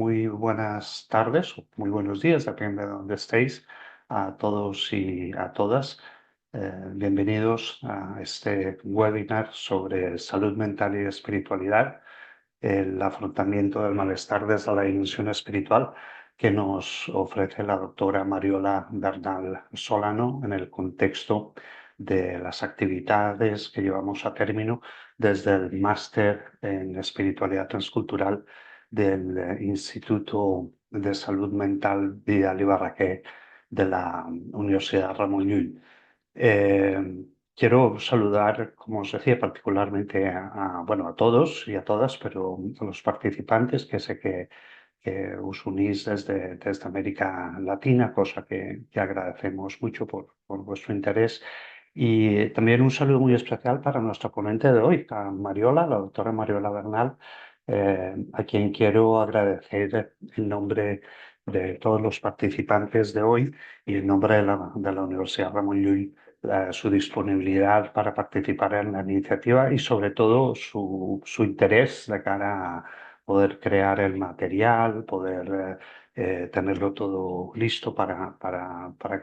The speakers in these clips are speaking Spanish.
muy buenas tardes o muy buenos días, depende de donde estéis, a todos y a todas. Bienvenidos a este webinar sobre salud mental y espiritualidad, el afrontamiento del malestar desde la dimensión espiritual, que nos ofrece la doctora Mariola Bernal Solano en el contexto de las actividades que llevamos a término desde el máster en espiritualidad transcultural del Instituto de Salud Mental Vidal y Barraquer de la Universidad Ramon Llull. Quiero saludar, como os decía, particularmente bueno, a todos y a todas, pero a los participantes que sé que os unís desde América Latina, cosa que agradecemos mucho por vuestro interés. Y también un saludo muy especial para nuestra ponente de hoy, a Mariola, la doctora Mariola Bernal, a quien quiero agradecer en nombre de todos los participantes de hoy y en nombre de la Universidad Ramon Llull, su disponibilidad para participar en la iniciativa y sobre todo su interés de cara a poder crear el material, poder tenerlo todo listo para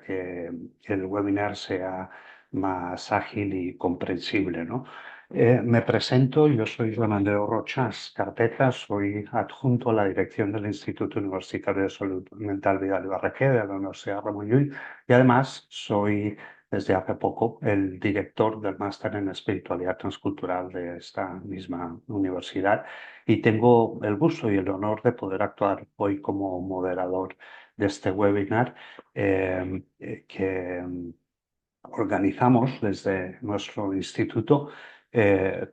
que el webinar sea más ágil y comprensible, ¿no? Me presento, yo soy Joan Andreu Rochas Carpeta, soy adjunto a la dirección del Instituto Universitario de Salud Mental Vidal y Barraquer de la Universidad Ramon Llull y además soy desde hace poco el director del máster en espiritualidad transcultural de esta misma universidad y tengo el gusto y el honor de poder actuar hoy como moderador de este webinar que organizamos desde nuestro instituto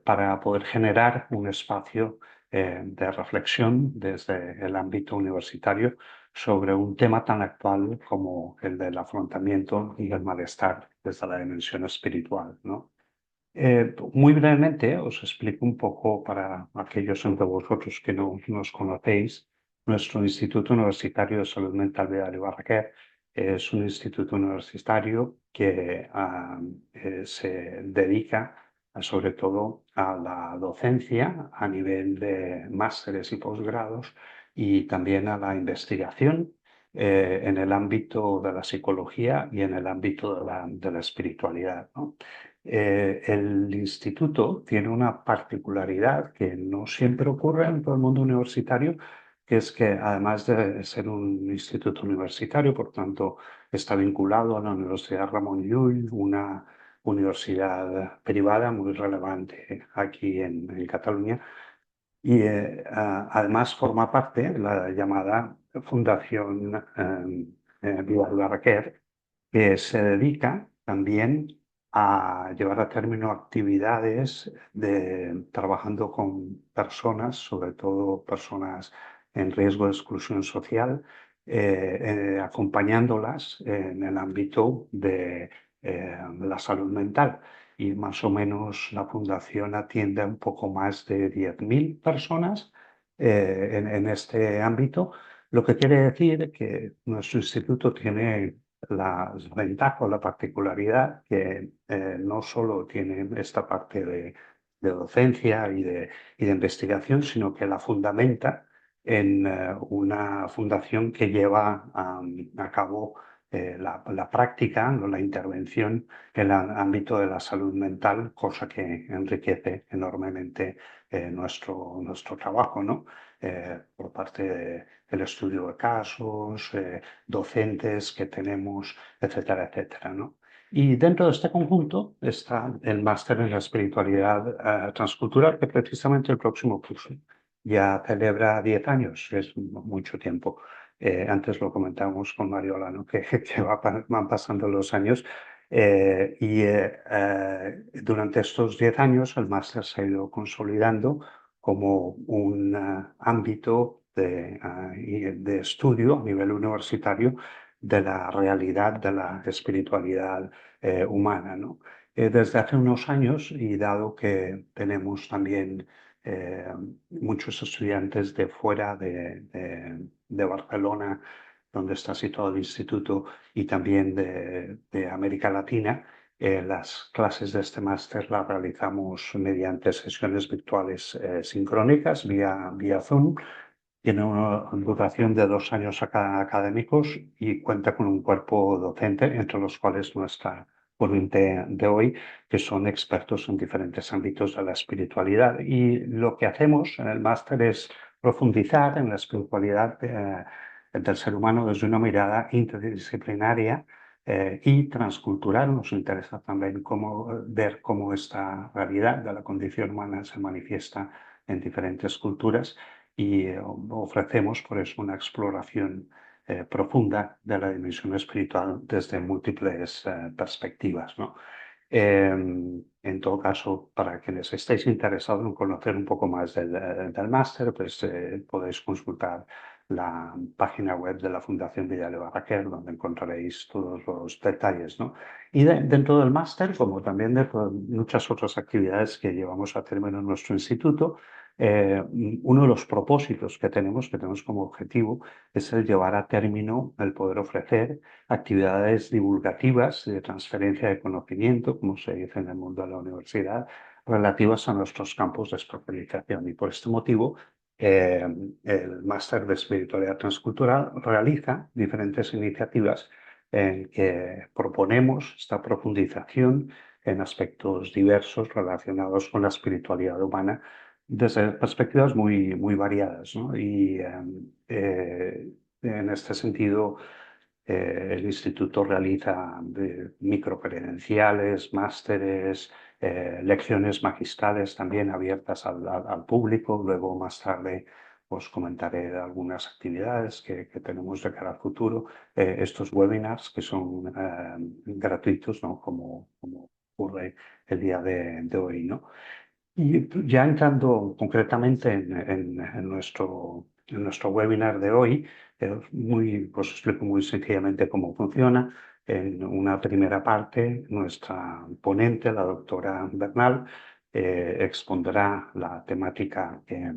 para poder generar un espacio de reflexión desde el ámbito universitario sobre un tema tan actual como el del afrontamiento y el malestar desde la dimensión espiritual, ¿no? Muy brevemente os explico un poco para aquellos entre vosotros que no nos conocéis. Nuestro Instituto Universitario de Salud Mental Vidal y Barraquer es un instituto universitario que se dedica sobre todo a la docencia a nivel de másteres y posgrados y también a la investigación en el ámbito de la psicología y en el ámbito de la espiritualidad, ¿no? El instituto tiene una particularidad que no siempre ocurre en todo el mundo universitario, que es que además de ser un instituto universitario, por tanto, está vinculado a la Universidad Ramon Llull, una universidad privada muy relevante aquí en Cataluña, y además forma parte de la llamada Fundación Vidal Barraquer, que se dedica también a llevar a término actividades trabajando con personas, sobre todo personas en riesgo de exclusión social, acompañándolas en el ámbito de la salud mental. Y más o menos la fundación atiende a un poco más de 10.000 personas en este ámbito, lo que quiere decir que nuestro instituto tiene la ventaja o la particularidad que no solo tiene esta parte de docencia y de investigación, sino que la fundamenta en una fundación que lleva a cabo la práctica, ¿no? La intervención en el ámbito de la salud mental, cosa que enriquece enormemente nuestro trabajo, ¿no? Por parte del estudio de casos, docentes que tenemos, etcétera, etcétera, ¿no? Y dentro de este conjunto está el máster en la espiritualidad transcultural, que precisamente el próximo curso ya celebra 10 años, es mucho tiempo. Antes lo comentábamos con Mariola, ¿no? Que van pasando los años. Durante estos 10 años el máster se ha ido consolidando como un ámbito de estudio a nivel universitario de la realidad de la espiritualidad humana, ¿no? Desde hace unos años, y dado que tenemos también muchos estudiantes de fuera de Barcelona, donde está situado el instituto, y también de América Latina, las clases de este máster las realizamos mediante sesiones virtuales sincrónicas vía Zoom Tiene una duración de 2 años académicos y cuenta con un cuerpo docente, entre los cuales nuestra ponente de hoy, que son expertos en diferentes ámbitos de la espiritualidad. Y lo que hacemos en el máster es profundizar en la espiritualidad del ser humano desde una mirada interdisciplinaria y transcultural. Nos interesa también ver cómo esta realidad de la condición humana se manifiesta en diferentes culturas y ofrecemos por eso una exploración profunda de la dimensión espiritual desde múltiples perspectivas, ¿no? En todo caso, para quienes estéis interesados en conocer un poco más del máster, pues podéis consultar la página web de la Fundación Vidal Barraquer, donde encontraréis todos los detalles, ¿no? Y dentro del máster, como también de muchas otras actividades que llevamos a término en nuestro instituto, uno de los propósitos que tenemos como objetivo es el llevar a término el poder ofrecer actividades divulgativas de transferencia de conocimiento, como se dice en el mundo de la universidad, relativas a nuestros campos de especialización. Y por este motivo, eh, el Máster de Espiritualidad Transcultural realiza diferentes iniciativas en que proponemos esta profundización en aspectos diversos relacionados con la espiritualidad humana desde perspectivas muy variadas, ¿no? Y en este sentido, el instituto realiza microcredenciales, másteres, lecciones magistrales también abiertas al público. Luego, más tarde, os comentaré de algunas actividades que tenemos de cara al futuro. Estos webinars que son gratuitos, ¿no? Como ocurre el día de hoy, ¿no? Y ya entrando concretamente en nuestro webinar de hoy, os explico muy sencillamente cómo funciona. En una primera parte, nuestra ponente, la doctora Bernal, expondrá la temática que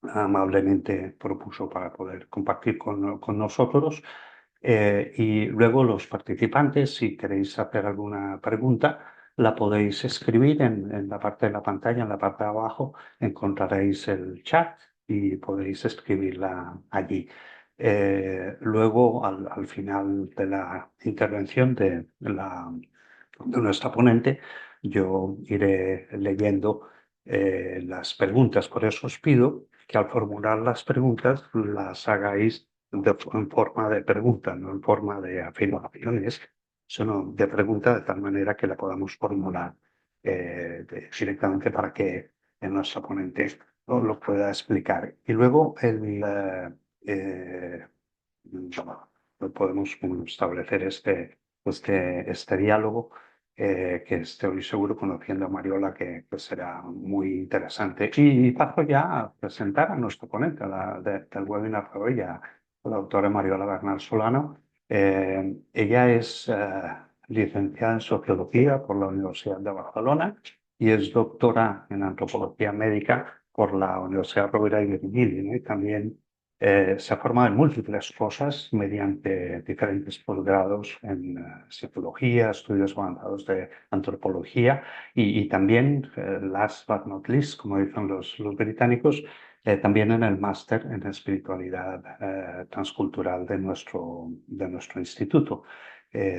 amablemente propuso para poder compartir con nosotros. Y luego los participantes, si queréis hacer alguna pregunta, la podéis escribir en la parte de la pantalla, en la parte de abajo, encontraréis el chat y podéis escribirla allí. Luego, al final de la intervención de nuestra ponente, yo iré leyendo las preguntas. Por eso os pido que al formular las preguntas las hagáis en forma de pregunta, no en forma de afirmaciones, sino de pregunta de tal manera que la podamos formular directamente para que nuestra ponente lo pueda explicar. Y luego podemos establecer este diálogo que estoy seguro, conociendo a Mariola, que será muy interesante. Y paso ya a presentar a nuestro ponente del webinar de hoy, a la doctora Mariola Bernal Solano. Ella es licenciada en Sociología por la Universidad de Barcelona y es doctora en Antropología Médica por la Universidad Rovira i Virgili, ¿no? Y también se ha formado en múltiples cosas mediante diferentes posgrados en psicología, estudios avanzados de antropología y también, last but not least, como dicen los británicos, también en el máster en espiritualidad transcultural de nuestro instituto,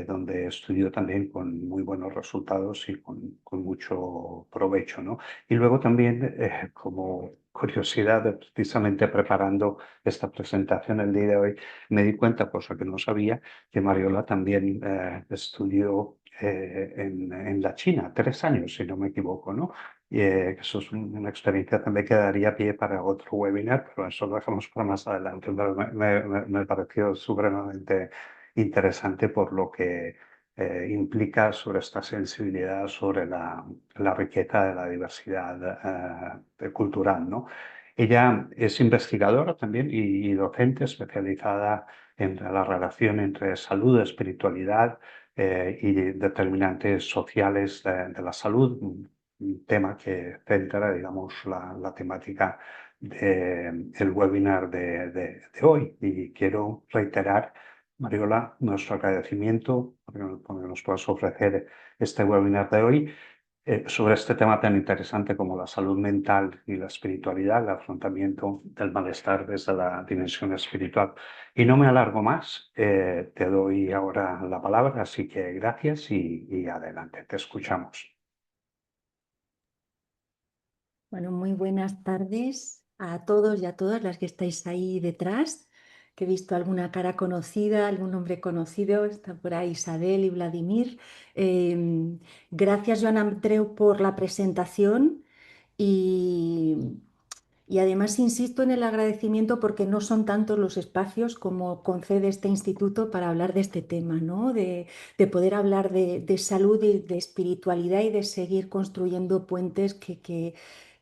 donde estudió también con muy buenos resultados y con mucho provecho, ¿no? Y luego también, como curiosidad, precisamente preparando esta presentación el día de hoy, me di cuenta, cosa que no sabía, que Mariola también estudió en la China, 3 años, si no me equivoco, ¿no? Y eso es una experiencia también que daría pie para otro webinar, pero eso lo dejamos para más adelante. Pero me pareció supremamente interesante por lo que implica sobre esta sensibilidad, sobre la riqueza de la diversidad cultural, ¿no? Ella es investigadora también y docente especializada en la relación entre salud, espiritualidad y determinantes sociales de la salud, un tema que centra, digamos, la temática del webinar de hoy. Y quiero reiterar, Mariola, nuestro agradecimiento porque nos puedas ofrecer este webinar de hoy. sobre este tema tan interesante como la salud mental y la espiritualidad, el afrontamiento del malestar desde la dimensión espiritual. Y no me alargo más, te doy ahora la palabra, así que gracias y adelante, te escuchamos. Bueno, muy buenas tardes a todos y a todas las que estáis ahí detrás, que he visto alguna cara conocida, algún nombre conocido, está por ahí Isabel y Vladimir. Gracias, Joan Andreu, por la presentación y, y además insisto en el agradecimiento porque no son tantos los espacios como concede este instituto para hablar de este tema, ¿no? De poder hablar de salud y de espiritualidad y de seguir construyendo puentes que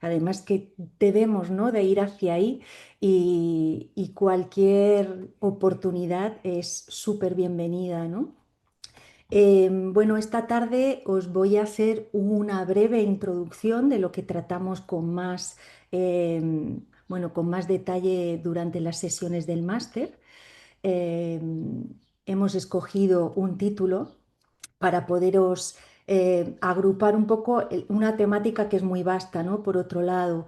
además que debemos, ¿no? De ir hacia ahí y cualquier oportunidad es súper bienvenida, ¿no? Bueno, esta tarde os voy a hacer una breve introducción de lo que tratamos con más, bueno, con más detalle durante las sesiones del máster. Hemos escogido un título para poderos agrupar un poco una temática que es muy vasta, ¿no? Por otro lado,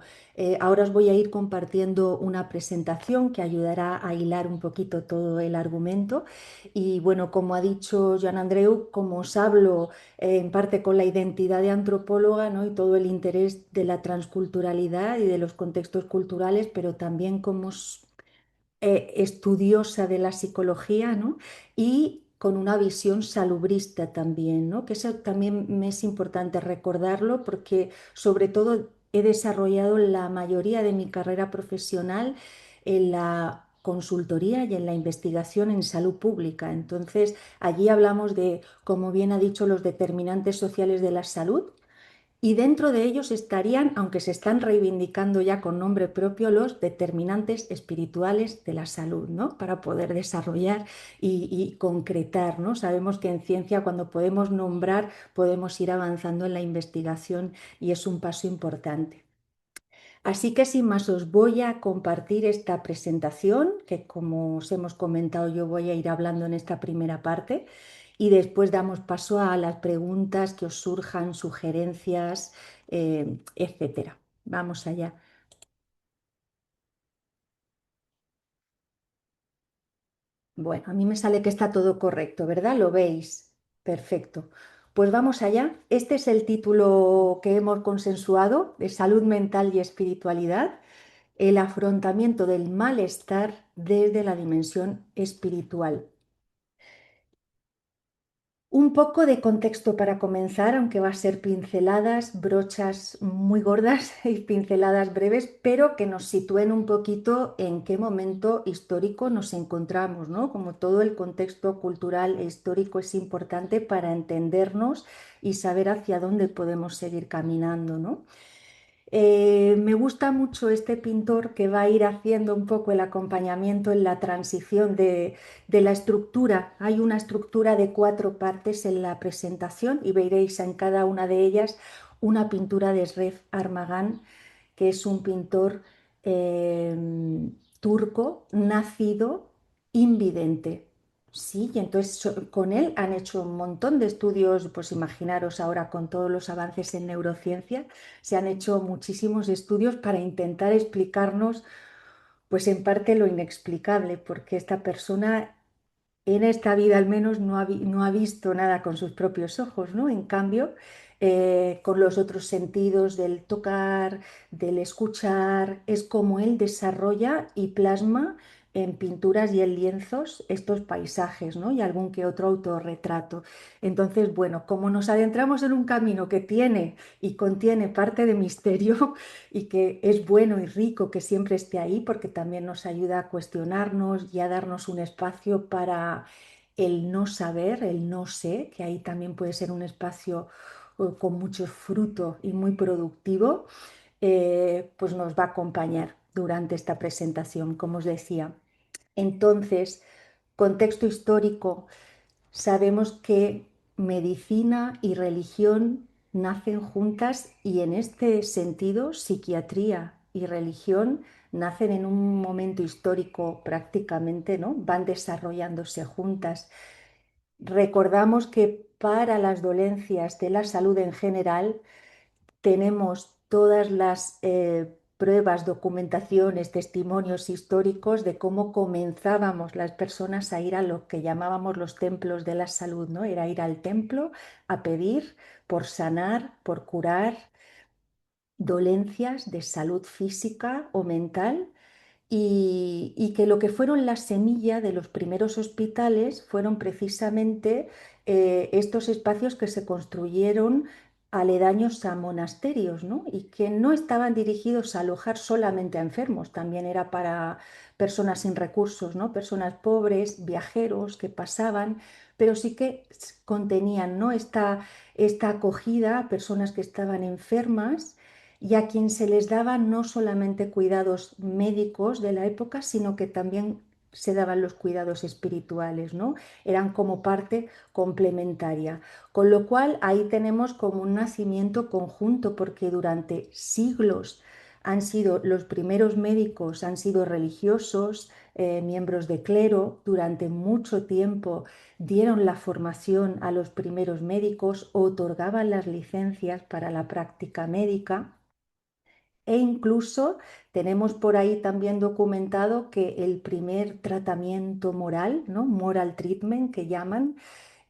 ahora os voy a ir compartiendo una presentación que ayudará a hilar un poquito todo el argumento. Y bueno, como ha dicho Joan Andreu, como os hablo en parte con la identidad de antropóloga, ¿no? Y todo el interés de la transculturalidad y de los contextos culturales, pero también como estudiosa de la psicología, ¿no? Y con una visión salubrista también, ¿no? Que eso también me es importante recordarlo porque sobre todo he desarrollado la mayoría de mi carrera profesional en la consultoría y en la investigación en salud pública. Entonces, allí hablamos de, como bien ha dicho, los determinantes sociales de la salud, y dentro de ellos estarían, aunque se están reivindicando ya con nombre propio, los determinantes espirituales de la salud, ¿no? Para poder desarrollar y concretar, ¿no? Sabemos que en ciencia cuando podemos nombrar podemos ir avanzando en la investigación y es un paso importante. Así que sin más os voy a compartir esta presentación, que como os hemos comentado yo voy a ir hablando en esta primera parte y después damos paso a las preguntas que os surjan, sugerencias, etcétera. Vamos allá. Bueno, a mí me sale que está todo correcto, ¿verdad? ¿Lo veis? Perfecto. Pues vamos allá. Este es el título que hemos consensuado de salud mental y espiritualidad. El afrontamiento del malestar desde la dimensión espiritual. Un poco de contexto para comenzar, aunque va a ser pinceladas, brochas muy gordas y pinceladas breves, pero que nos sitúen un poquito en qué momento histórico nos encontramos, ¿no? Como todo el contexto cultural e histórico es importante para entendernos y saber hacia dónde podemos seguir caminando, ¿no? Me gusta mucho este pintor que va a ir haciendo un poco el acompañamiento en la transición de la estructura. Hay una estructura de 4 partes en la presentación y veréis en cada una de ellas una pintura de Sref Armagan, que es un pintor eh, turco nacido invidente. Sí, y entonces con él han hecho un montón de estudios, pues imaginaros ahora con todos los avances en neurociencia, se han hecho muchísimos estudios para intentar explicarnos, pues en parte lo inexplicable, porque esta persona en esta vida al menos no ha visto nada con sus propios ojos, ¿no? En cambio, con los otros sentidos del tocar, del escuchar, es como él desarrolla y plasma en pinturas y en lienzos estos paisajes, ¿no? Y algún que otro autorretrato. Entonces, bueno, como nos adentramos en un camino que tiene y contiene parte de misterio y que es bueno y rico que siempre esté ahí porque también nos ayuda a cuestionarnos y a darnos un espacio para el no saber, el no sé, que ahí también puede ser un espacio con mucho fruto y muy productivo, pues nos va a acompañar durante esta presentación, como os decía. Entonces, contexto histórico, sabemos que medicina y religión nacen juntas y en este sentido psiquiatría y religión nacen en un momento histórico prácticamente, ¿no? Van desarrollándose juntas. Recordamos que para las dolencias de la salud en general tenemos todas las pruebas, documentaciones, testimonios históricos de cómo comenzábamos las personas a ir a lo que llamábamos los templos de la salud, ¿no? Era ir al templo a pedir por sanar, por curar dolencias de salud física o mental y que lo que fueron la semilla de los primeros hospitales fueron precisamente estos espacios que se construyeron aledaños a monasterios, ¿no? Y que no estaban dirigidos a alojar solamente a enfermos, también era para personas sin recursos, ¿no? Personas pobres, viajeros que pasaban, pero sí que contenían, ¿no? Esta acogida a personas que estaban enfermas y a quien se les daba no solamente cuidados médicos de la época, sino que también se daban los cuidados espirituales, ¿no? Eran como parte complementaria. Con lo cual ahí tenemos como un nacimiento conjunto, porque durante siglos han sido los primeros médicos, han sido religiosos, miembros de clero, durante mucho tiempo dieron la formación a los primeros médicos, otorgaban las licencias para la práctica médica. E incluso tenemos por ahí también documentado que el primer tratamiento moral, ¿no? Moral treatment que llaman,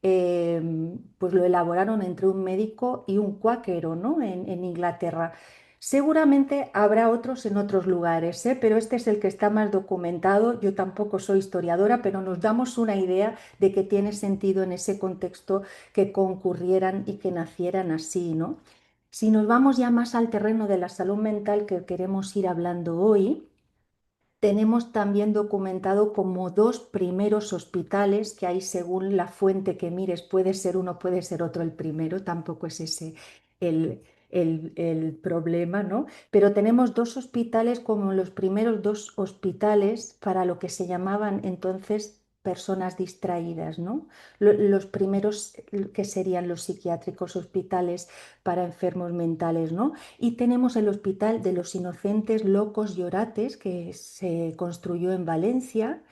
pues lo elaboraron entre un médico y un cuáquero, ¿no? En Inglaterra. Seguramente habrá otros en otros lugares, ¿eh? Pero este es el que está más documentado. Yo tampoco soy historiadora, pero nos damos una idea de que tiene sentido en ese contexto que concurrieran y que nacieran así, ¿no? Si nos vamos ya más al terreno de la salud mental que queremos ir hablando hoy, tenemos también documentado como dos primeros hospitales, que hay según la fuente que mires, puede ser uno, puede ser otro el primero, tampoco es ese el, el problema, ¿no? Pero tenemos dos hospitales como los primeros dos hospitales para lo que se llamaban entonces personas distraídas, ¿no? Los primeros que serían los psiquiátricos hospitales para enfermos mentales, ¿no? Y tenemos el Hospital de los Inocentes Locos y Orates, que se construyó en Valencia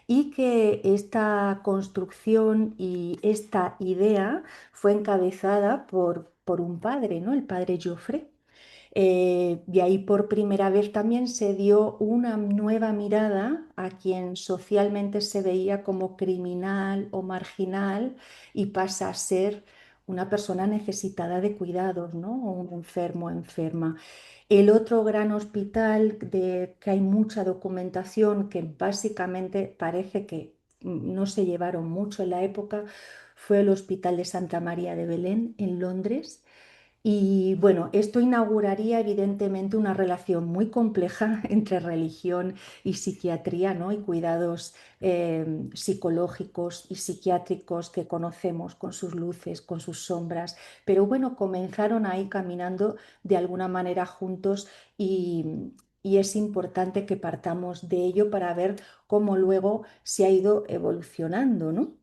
y que esta construcción y esta idea fue encabezada por un padre, ¿no? El padre Joffre. Y ahí por primera vez también se dio una nueva mirada a quien socialmente se veía como criminal o marginal y pasa a ser una persona necesitada de cuidados, ¿no? O un enfermo o enferma. El otro gran hospital de que hay mucha documentación que básicamente parece que no se llevaron mucho en la época fue el Hospital de Santa María de Belén en Londres y bueno, esto inauguraría evidentemente una relación muy compleja entre religión y psiquiatría, ¿no? Y cuidados psicológicos y psiquiátricos que conocemos con sus luces, con sus sombras. Pero bueno, comenzaron ahí caminando de alguna manera juntos y es importante que partamos de ello para ver cómo luego se ha ido evolucionando, ¿no?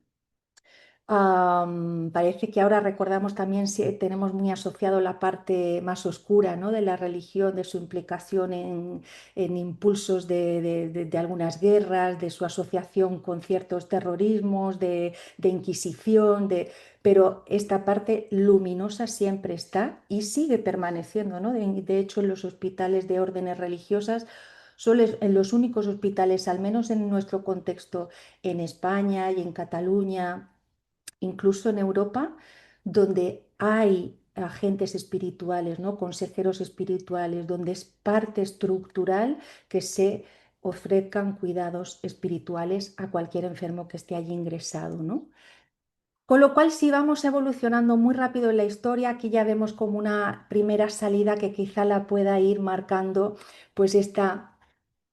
Parece que ahora recordamos también, si tenemos muy asociado la parte más oscura, ¿no? De la religión, de su implicación en impulsos de algunas guerras, de su asociación con ciertos terrorismos, de Inquisición, pero esta parte luminosa siempre está y sigue permaneciendo, ¿no? De hecho, en los hospitales de órdenes religiosas son en los únicos hospitales, al menos en nuestro contexto, en España y en Cataluña incluso en Europa, donde hay agentes espirituales, ¿no? Consejeros espirituales, donde es parte estructural que se ofrezcan cuidados espirituales a cualquier enfermo que esté allí ingresado, ¿no? Con lo cual, si vamos evolucionando muy rápido en la historia, aquí ya vemos como una primera salida que quizá la pueda ir marcando, pues esta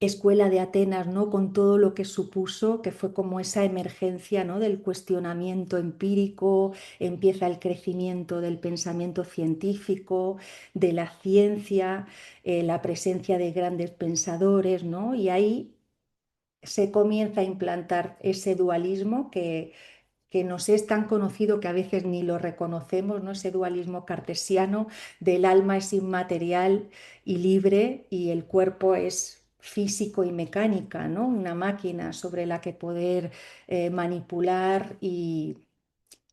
escuela de Atenas, ¿no? Con todo lo que supuso, que fue como esa emergencia, ¿no? Del cuestionamiento empírico, empieza el crecimiento del pensamiento científico, de la ciencia, la presencia de grandes pensadores, ¿no? Y ahí se comienza a implantar ese dualismo que nos es tan conocido que a veces ni lo reconocemos, ¿no? Ese dualismo cartesiano del alma es inmaterial y libre y el cuerpo es físico y mecánica, ¿no? Una máquina sobre la que poder manipular y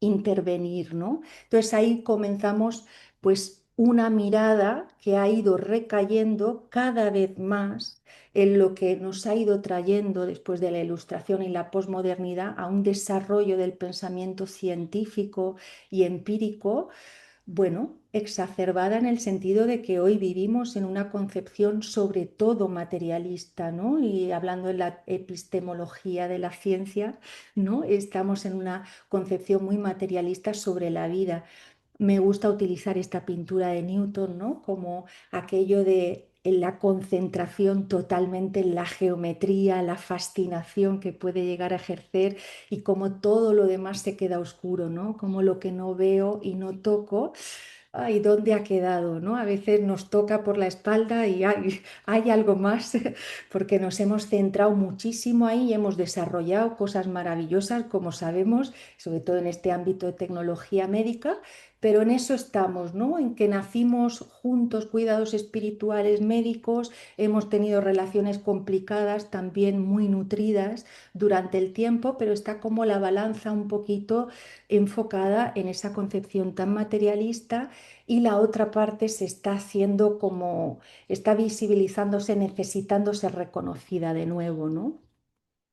intervenir, ¿no? Entonces ahí comenzamos pues una mirada que ha ido recayendo cada vez más en lo que nos ha ido trayendo después de la Ilustración y la posmodernidad a un desarrollo del pensamiento científico y empírico, bueno, exacerbada en el sentido de que hoy vivimos en una concepción sobre todo materialista, ¿no? Y hablando de la epistemología de la ciencia, ¿no? Estamos en una concepción muy materialista sobre la vida. Me gusta utilizar esta pintura de Newton, ¿no? Como aquello de la concentración totalmente en la geometría, la fascinación que puede llegar a ejercer y como todo lo demás se queda oscuro, ¿no? Como lo que no veo y no toco. Ay, ¿dónde ha quedado, no? A veces nos toca por la espalda y hay algo más, porque nos hemos centrado muchísimo ahí y hemos desarrollado cosas maravillosas, como sabemos, sobre todo en este ámbito de tecnología médica, pero en eso estamos, ¿no? En que nacimos juntos, cuidados espirituales, médicos, hemos tenido relaciones complicadas, también muy nutridas durante el tiempo, pero está como la balanza un poquito enfocada en esa concepción tan materialista y la otra parte se está haciendo como, está visibilizándose, necesitando ser reconocida de nuevo, ¿no?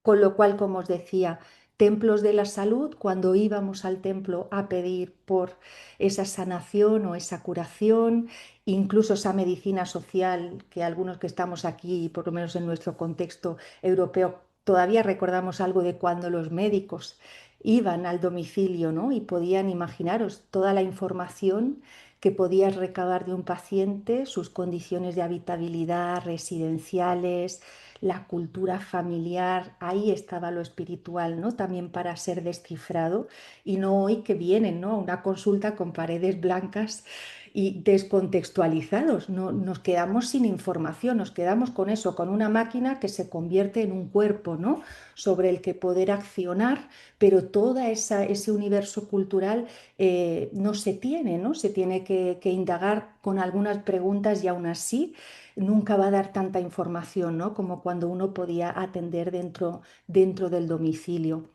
Con lo cual, como os decía, templos de la salud, cuando íbamos al templo a pedir por esa sanación o esa curación, incluso esa medicina social que algunos que estamos aquí, por lo menos en nuestro contexto europeo, todavía recordamos algo de cuando los médicos iban al domicilio, ¿no? Y podían imaginaros toda la información que podías recabar de un paciente, sus condiciones de habitabilidad, residenciales, la cultura familiar, ahí estaba lo espiritual, ¿no? También para ser descifrado y no hoy que vienen, ¿no? Una consulta con paredes blancas y descontextualizados, no, nos quedamos sin información, nos quedamos con eso, con una máquina que se convierte en un cuerpo, ¿no? Sobre el que poder accionar, pero toda ese universo cultural no se tiene, ¿no? Se tiene que indagar con algunas preguntas y aún así nunca va a dar tanta información, ¿no? Como cuando uno podía atender dentro del domicilio.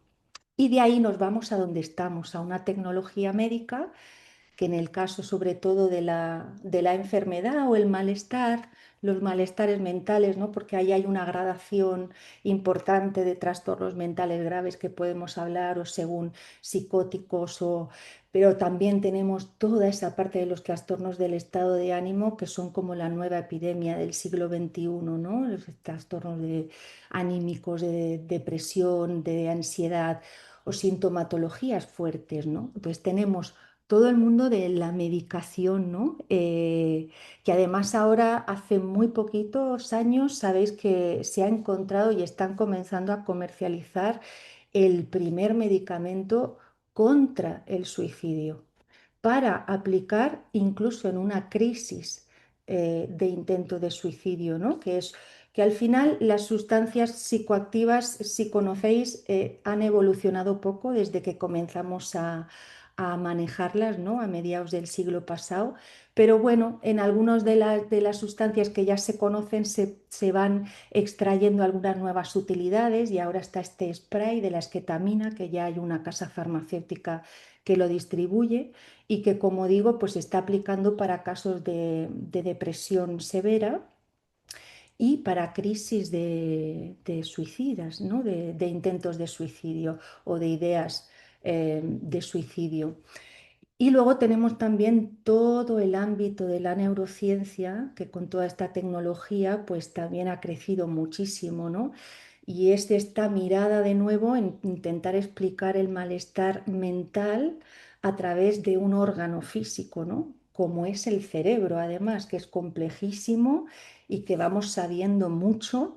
Y de ahí nos vamos a donde estamos, a una tecnología médica que en el caso sobre todo de la enfermedad o el malestar, los malestares mentales, ¿no? Porque ahí hay una gradación importante de trastornos mentales graves que podemos hablar o según psicóticos o... Pero también tenemos toda esa parte de los trastornos del estado de ánimo que son como la nueva epidemia del siglo XXI, ¿no? Los trastornos anímicos, de depresión, de ansiedad o sintomatologías fuertes, ¿no? Pues tenemos todo el mundo de la medicación, ¿no? Que además ahora hace muy poquitos años sabéis que se ha encontrado y están comenzando a comercializar el primer medicamento contra el suicidio para aplicar incluso en una crisis de intento de suicidio, ¿no? Que es que al final las sustancias psicoactivas, si conocéis, han evolucionado poco desde que comenzamos a manejarlas, ¿no? A mediados del siglo pasado. Pero bueno, en algunas de las sustancias que ya se conocen se van extrayendo algunas nuevas utilidades y ahora está este spray de la esquetamina, que ya hay una casa farmacéutica que lo distribuye y que, como digo, pues se está aplicando para casos de depresión severa y para crisis de suicidas, ¿no? De intentos de suicidio o de ideas de suicidio. Y luego tenemos también todo el ámbito de la neurociencia, que con toda esta tecnología pues también ha crecido muchísimo, ¿no? Y es esta mirada de nuevo en intentar explicar el malestar mental a través de un órgano físico, ¿no? Como es el cerebro, además, que es complejísimo y que vamos sabiendo mucho,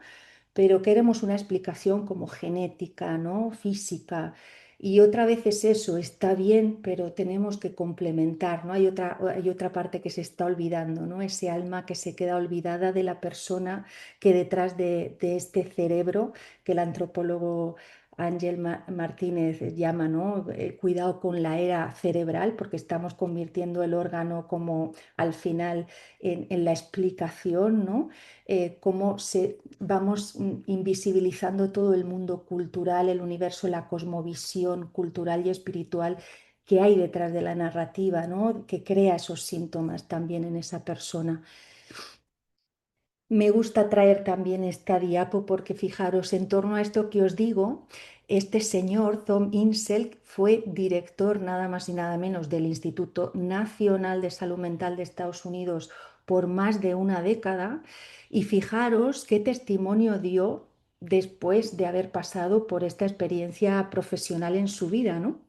pero queremos una explicación como genética, ¿no? Física. Y otra vez es eso, está bien, pero tenemos que complementar, ¿no? Hay otra parte que se está olvidando, ¿no? Ese alma que se queda olvidada de la persona que detrás de este cerebro, que el antropólogo Ángel Martínez llama, ¿no? Cuidado con la era cerebral, porque estamos convirtiendo el órgano como al final en la explicación, ¿no? Cómo vamos invisibilizando todo el mundo cultural, el universo, la cosmovisión cultural y espiritual qué hay detrás de la narrativa, ¿no? Que crea esos síntomas también en esa persona. Me gusta traer también esta diapo porque fijaros, en torno a esto que os digo, este señor, Tom Insel, fue director nada más y nada menos del Instituto Nacional de Salud Mental de Estados Unidos por más de una década y fijaros qué testimonio dio después de haber pasado por esta experiencia profesional en su vida, ¿no?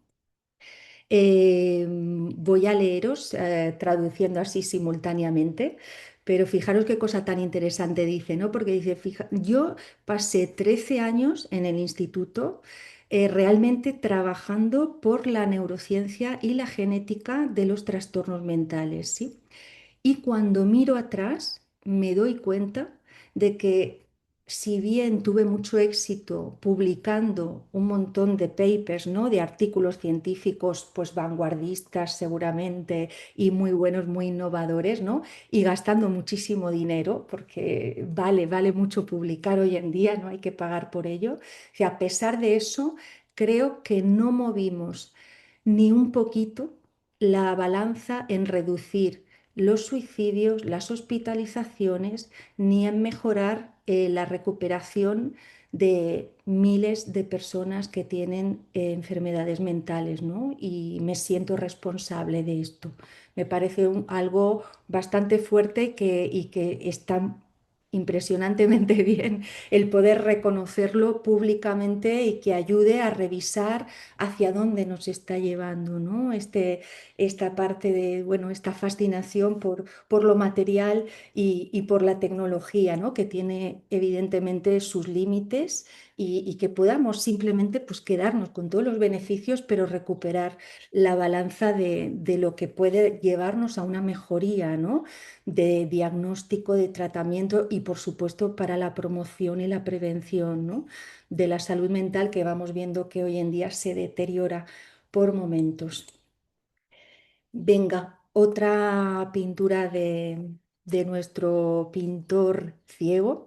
Voy a leeros traduciendo así simultáneamente, pero fijaros qué cosa tan interesante dice, ¿no? Porque dice, yo pasé 13 años en el instituto realmente trabajando por la neurociencia y la genética de los trastornos mentales, ¿sí? Y cuando miro atrás, me doy cuenta de que si bien tuve mucho éxito publicando un montón de papers, ¿no? De artículos científicos, pues vanguardistas seguramente y muy buenos, muy innovadores, ¿no? Y gastando muchísimo dinero, porque vale mucho publicar hoy en día, no hay que pagar por ello. Y a pesar de eso, creo que no movimos ni un poquito la balanza en reducir los suicidios, las hospitalizaciones, ni en mejorar la recuperación de miles de personas que tienen enfermedades mentales, ¿no? Y me siento responsable de esto. Me parece algo bastante fuerte y que está impresionantemente bien el poder reconocerlo públicamente y que ayude a revisar hacia dónde nos está llevando, ¿no? Esta parte de, bueno, esta fascinación por lo material y por la tecnología, ¿no? Que tiene evidentemente sus límites y que podamos simplemente pues, quedarnos con todos los beneficios, pero recuperar la balanza de lo que puede llevarnos a una mejoría, ¿no? De diagnóstico, de tratamiento y, por supuesto, para la promoción y la prevención, ¿no? De la salud mental que vamos viendo que hoy en día se deteriora por momentos. Venga, otra pintura de nuestro pintor ciego.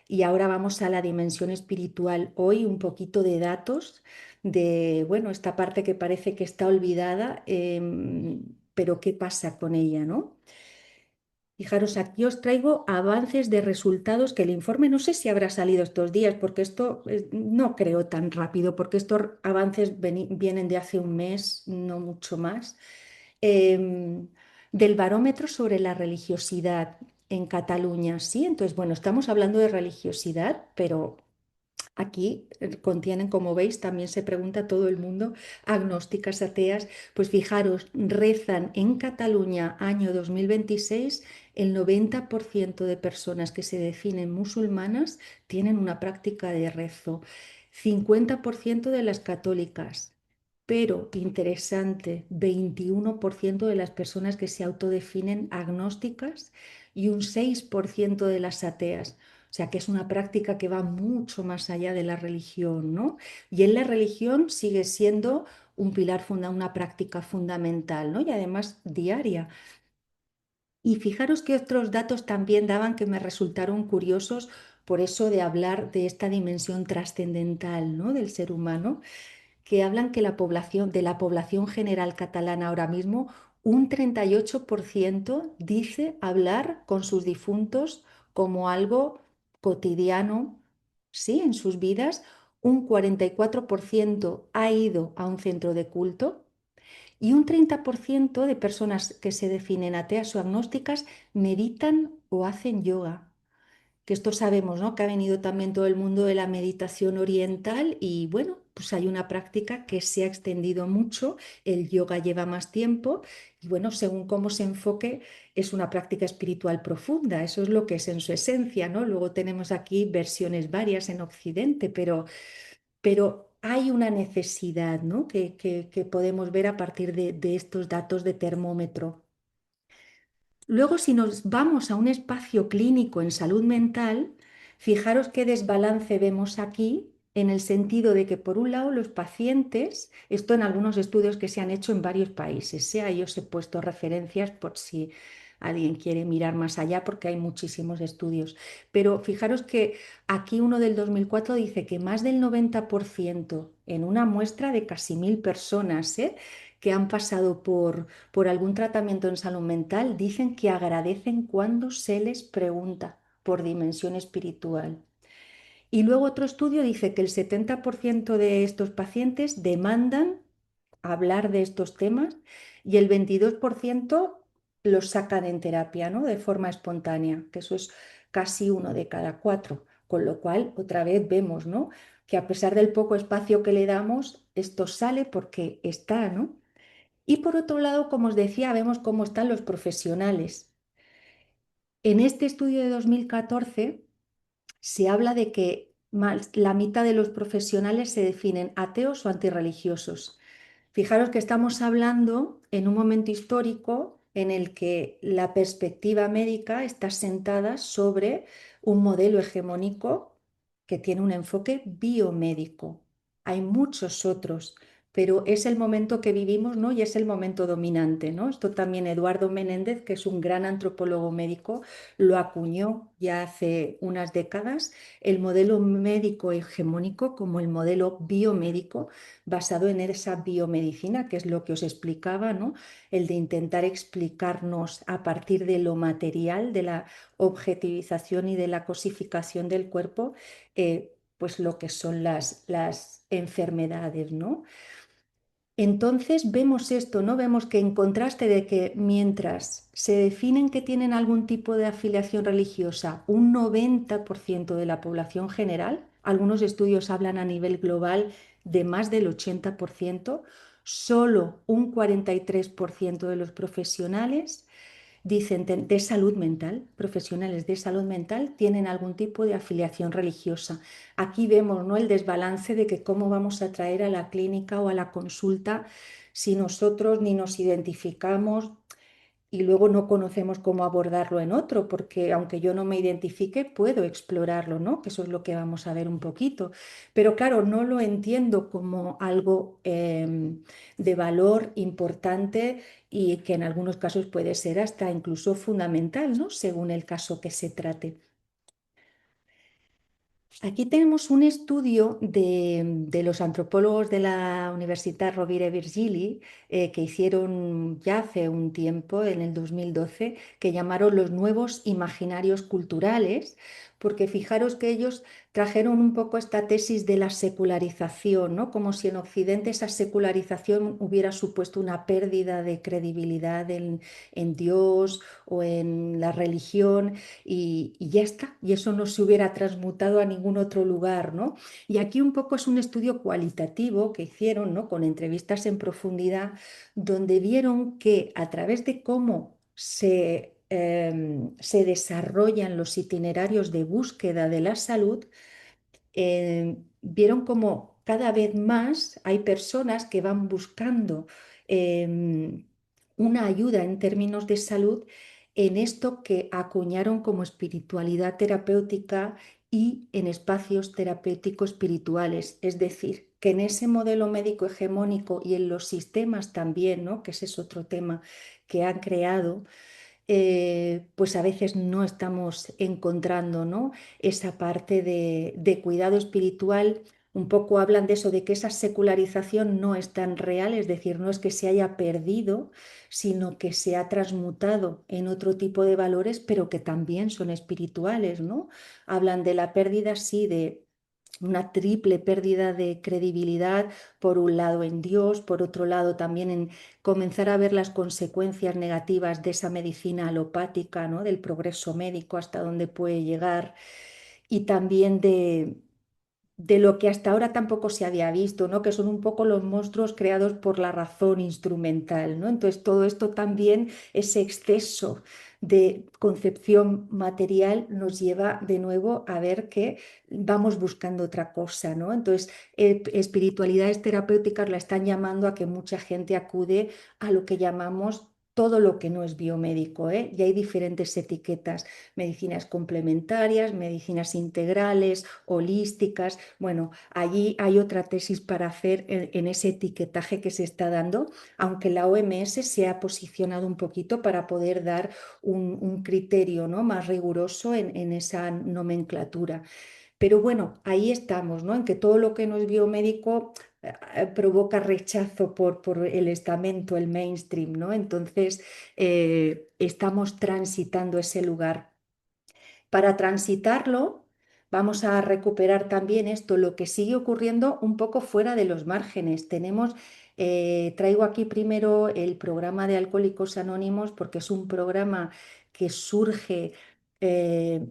Y ahora vamos a la dimensión espiritual. Hoy un poquito de datos de, bueno, esta parte que parece que está olvidada, pero ¿qué pasa con ella, no? Fijaros, aquí os traigo avances de resultados que el informe no sé si habrá salido estos días, porque esto no creo tan rápido, porque estos avances vienen de hace un mes, no mucho más, em, del barómetro sobre la religiosidad en Cataluña, ¿sí? Entonces, bueno, estamos hablando de religiosidad, pero aquí contienen, como veis, también se pregunta a todo el mundo, agnósticas, ateas, pues fijaros, rezan en Cataluña año 2026, el 90% de personas que se definen musulmanas tienen una práctica de rezo, 50% de las católicas, pero interesante, 21% de las personas que se autodefinen agnósticas y un 6% de las ateas. O sea que es una práctica que va mucho más allá de la religión, ¿no? Y en la religión sigue siendo un pilar una práctica fundamental, ¿no? Y además diaria. Y fijaros que otros datos también daban que me resultaron curiosos por eso de hablar de esta dimensión trascendental, ¿no? Del ser humano, que hablan que de la población general catalana ahora mismo, un 38% dice hablar con sus difuntos como algo cotidiano, sí, en sus vidas. Un 44% ha ido a un centro de culto y un 30% de personas que se definen ateas o agnósticas meditan o hacen yoga, que esto sabemos, ¿no? Que ha venido también todo el mundo de la meditación oriental y bueno, pues hay una práctica que se ha extendido mucho, el yoga lleva más tiempo y bueno, según cómo se enfoque, es una práctica espiritual profunda, eso es lo que es en su esencia, ¿no? Luego tenemos aquí versiones varias en Occidente, pero hay una necesidad, ¿no? Que podemos ver a partir de estos datos de termómetro. Luego, si nos vamos a un espacio clínico en salud mental, fijaros qué desbalance vemos aquí en el sentido de que, por un lado, los pacientes, esto en algunos estudios que se han hecho en varios países, ahí os he puesto referencias por si alguien quiere mirar más allá porque hay muchísimos estudios. Pero fijaros que aquí uno del 2004 dice que más del 90% en una muestra de casi 1.000 personas, que han pasado por algún tratamiento en salud mental, dicen que agradecen cuando se les pregunta por dimensión espiritual. Y luego otro estudio dice que el 70% de estos pacientes demandan hablar de estos temas y el 22% los sacan en terapia, ¿no? De forma espontánea, que eso es casi uno de cada cuatro. Con lo cual, otra vez vemos, ¿no? Que a pesar del poco espacio que le damos, esto sale porque está, ¿no? Y por otro lado, como os decía, vemos cómo están los profesionales. En este estudio de 2014 se habla de que más la mitad de los profesionales se definen ateos o antirreligiosos. Fijaros que estamos hablando en un momento histórico en el que la perspectiva médica está sentada sobre un modelo hegemónico que tiene un enfoque biomédico. Hay muchos otros, pero es el momento que vivimos, ¿no? Y es el momento dominante, ¿no? Esto también Eduardo Menéndez, que es un gran antropólogo médico, lo acuñó ya hace unas décadas, el modelo médico hegemónico como el modelo biomédico basado en esa biomedicina, que es lo que os explicaba, ¿no? El de intentar explicarnos a partir de lo material, de la objetivización y de la cosificación del cuerpo, pues lo que son las enfermedades, ¿no? Entonces vemos esto, ¿no? Vemos que en contraste de que mientras se definen que tienen algún tipo de afiliación religiosa, un 90% de la población general, algunos estudios hablan a nivel global de más del 80%, solo un 43% de los profesionales dicen de salud mental, profesionales de salud mental, tienen algún tipo de afiliación religiosa. Aquí vemos, ¿no? El desbalance de que cómo vamos a traer a la clínica o a la consulta si nosotros ni nos identificamos y luego no conocemos cómo abordarlo en otro, porque aunque yo no me identifique, puedo explorarlo, ¿no? Que eso es lo que vamos a ver un poquito. Pero claro, no lo entiendo como algo de valor importante y que en algunos casos puede ser hasta incluso fundamental, ¿no? Según el caso que se trate. Aquí tenemos un estudio de los antropólogos de la Universidad Rovira i Virgili, que hicieron ya hace un tiempo, en el 2012, que llamaron los nuevos imaginarios culturales, porque fijaros que ellos trajeron un poco esta tesis de la secularización, ¿no? Como si en Occidente esa secularización hubiera supuesto una pérdida de credibilidad en Dios o en la religión y ya está, y eso no se hubiera transmutado a ningún otro lugar, ¿no? Y aquí un poco es un estudio cualitativo que hicieron, ¿no? Con entrevistas en profundidad, donde vieron que a través de cómo se desarrollan los itinerarios de búsqueda de la salud, vieron como cada vez más hay personas que van buscando una ayuda en términos de salud en esto que acuñaron como espiritualidad terapéutica y en espacios terapéuticos espirituales. Es decir, que en ese modelo médico hegemónico y en los sistemas también, ¿no? Que ese es otro tema que han creado, pues a veces no estamos encontrando, ¿no? Esa parte de cuidado espiritual. Un poco hablan de eso, de que esa secularización no es tan real, es decir, no es que se haya perdido, sino que se ha transmutado en otro tipo de valores, pero que también son espirituales, ¿no? Hablan de la pérdida, sí, de una triple pérdida de credibilidad, por un lado en Dios, por otro lado también en comenzar a ver las consecuencias negativas de esa medicina alopática, ¿no? Del progreso médico hasta dónde puede llegar y también de lo que hasta ahora tampoco se había visto, ¿no? Que son un poco los monstruos creados por la razón instrumental, ¿no? Entonces todo esto también, ese exceso de concepción material nos lleva de nuevo a ver que vamos buscando otra cosa, ¿no? Entonces, espiritualidades terapéuticas la están llamando a que mucha gente acude a lo que llamamos todo lo que no es biomédico, ¿eh? Y hay diferentes etiquetas, medicinas complementarias, medicinas integrales, holísticas. Bueno, allí hay otra tesis para hacer en ese etiquetaje que se está dando, aunque la OMS se ha posicionado un poquito para poder dar un criterio, ¿no?, más riguroso en esa nomenclatura. Pero bueno, ahí estamos, ¿no? En que todo lo que no es biomédico provoca rechazo por el estamento, el mainstream, ¿no? Entonces, estamos transitando ese lugar. Para transitarlo, vamos a recuperar también esto, lo que sigue ocurriendo un poco fuera de los márgenes. Traigo aquí primero el programa de Alcohólicos Anónimos porque es un programa que surge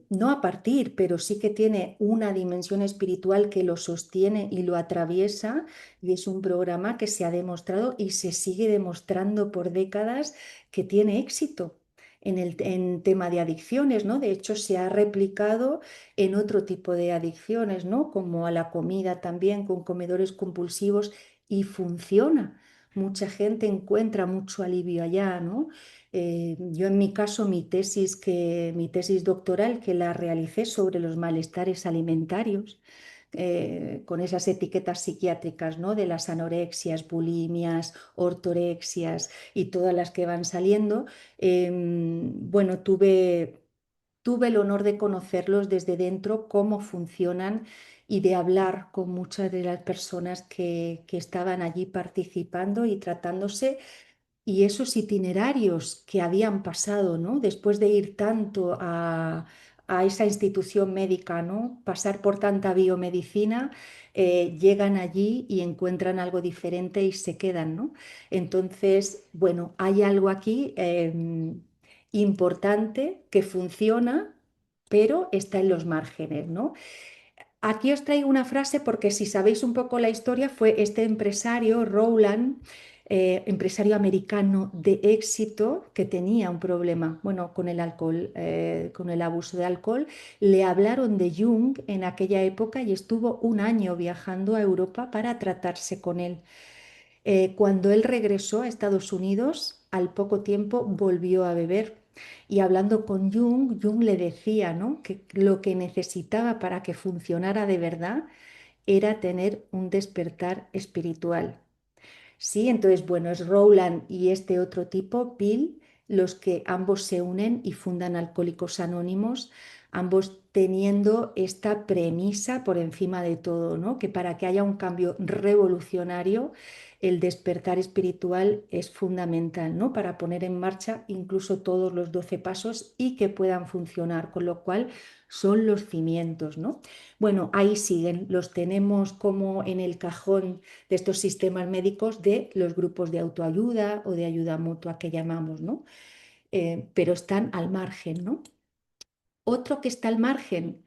no a partir, pero sí que tiene una dimensión espiritual que lo sostiene y lo atraviesa, y es un programa que se ha demostrado y se sigue demostrando por décadas que tiene éxito en tema de adicciones, ¿no? De hecho, se ha replicado en otro tipo de adicciones, ¿no? Como a la comida también, con comedores compulsivos, y funciona. Mucha gente encuentra mucho alivio allá, ¿no? Yo en mi caso, mi tesis doctoral que la realicé sobre los malestares alimentarios, con esas etiquetas psiquiátricas, ¿no?, de las anorexias, bulimias, ortorexias y todas las que van saliendo. Bueno, tuve el honor de conocerlos desde dentro, cómo funcionan, y de hablar con muchas de las personas que estaban allí participando y tratándose, y esos itinerarios que habían pasado, ¿no? Después de ir tanto a esa institución médica, ¿no? Pasar por tanta biomedicina, llegan allí y encuentran algo diferente y se quedan, ¿no? Entonces, bueno, hay algo aquí importante que funciona, pero está en los márgenes, ¿no? Aquí os traigo una frase porque si sabéis un poco la historia, fue este empresario, Rowland, empresario americano de éxito, que tenía un problema, bueno, con el alcohol, con el abuso de alcohol. Le hablaron de Jung en aquella época y estuvo un año viajando a Europa para tratarse con él. Cuando él regresó a Estados Unidos, al poco tiempo volvió a beber. Y hablando con Jung, Jung le decía, ¿no?, que lo que necesitaba para que funcionara de verdad era tener un despertar espiritual. Sí, entonces, bueno, es Rowland y este otro tipo, Bill, los que ambos se unen y fundan Alcohólicos Anónimos, ambos teniendo esta premisa por encima de todo, ¿no? Que para que haya un cambio revolucionario, el despertar espiritual es fundamental, ¿no? Para poner en marcha incluso todos los 12 pasos y que puedan funcionar, con lo cual son los cimientos, ¿no? Bueno, ahí siguen, los tenemos como en el cajón de estos sistemas médicos de los grupos de autoayuda o de ayuda mutua que llamamos, ¿no? Pero están al margen, ¿no? Otro que está al margen,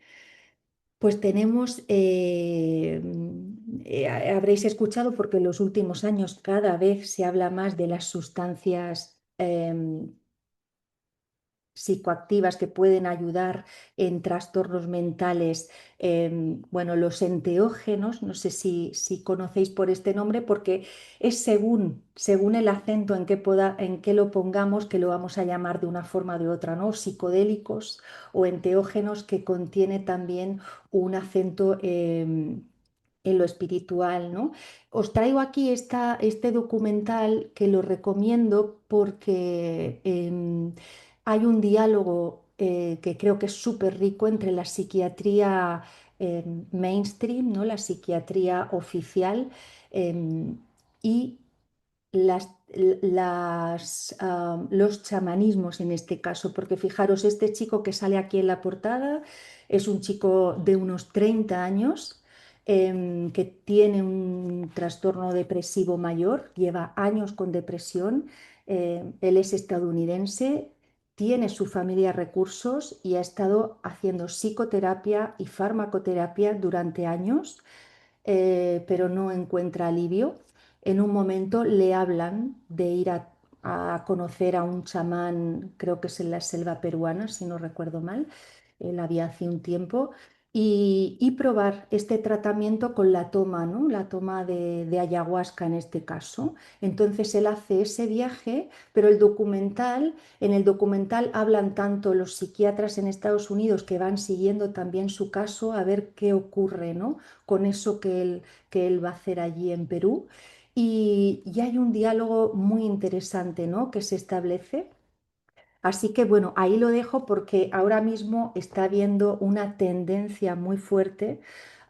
pues tenemos, habréis escuchado porque en los últimos años cada vez se habla más de las sustancias psicoactivas que pueden ayudar en trastornos mentales, bueno, los enteógenos, no sé si conocéis por este nombre, porque es según el acento en que lo pongamos, que lo vamos a llamar de una forma o de otra, ¿no? Psicodélicos o enteógenos, que contiene también un acento en lo espiritual, ¿no? Os traigo aquí este documental que lo recomiendo porque hay un diálogo que creo que es súper rico entre la psiquiatría mainstream, ¿no?, la psiquiatría oficial, y los chamanismos en este caso, porque fijaros, este chico que sale aquí en la portada es un chico de unos 30 años, que tiene un trastorno depresivo mayor, lleva años con depresión. Él es estadounidense, tiene su familia recursos y ha estado haciendo psicoterapia y farmacoterapia durante años, pero no encuentra alivio. En un momento le hablan de ir a conocer a un chamán, creo que es en la selva peruana, si no recuerdo mal. Él había hace un tiempo. y probar este tratamiento con la toma, ¿no? La toma de ayahuasca en este caso. Entonces él hace ese viaje, pero en el documental hablan tanto los psiquiatras en Estados Unidos que van siguiendo también su caso a ver qué ocurre, ¿no? Con eso que él va a hacer allí en Perú. Y hay un diálogo muy interesante, ¿no? Que se establece. Así que bueno, ahí lo dejo porque ahora mismo está habiendo una tendencia muy fuerte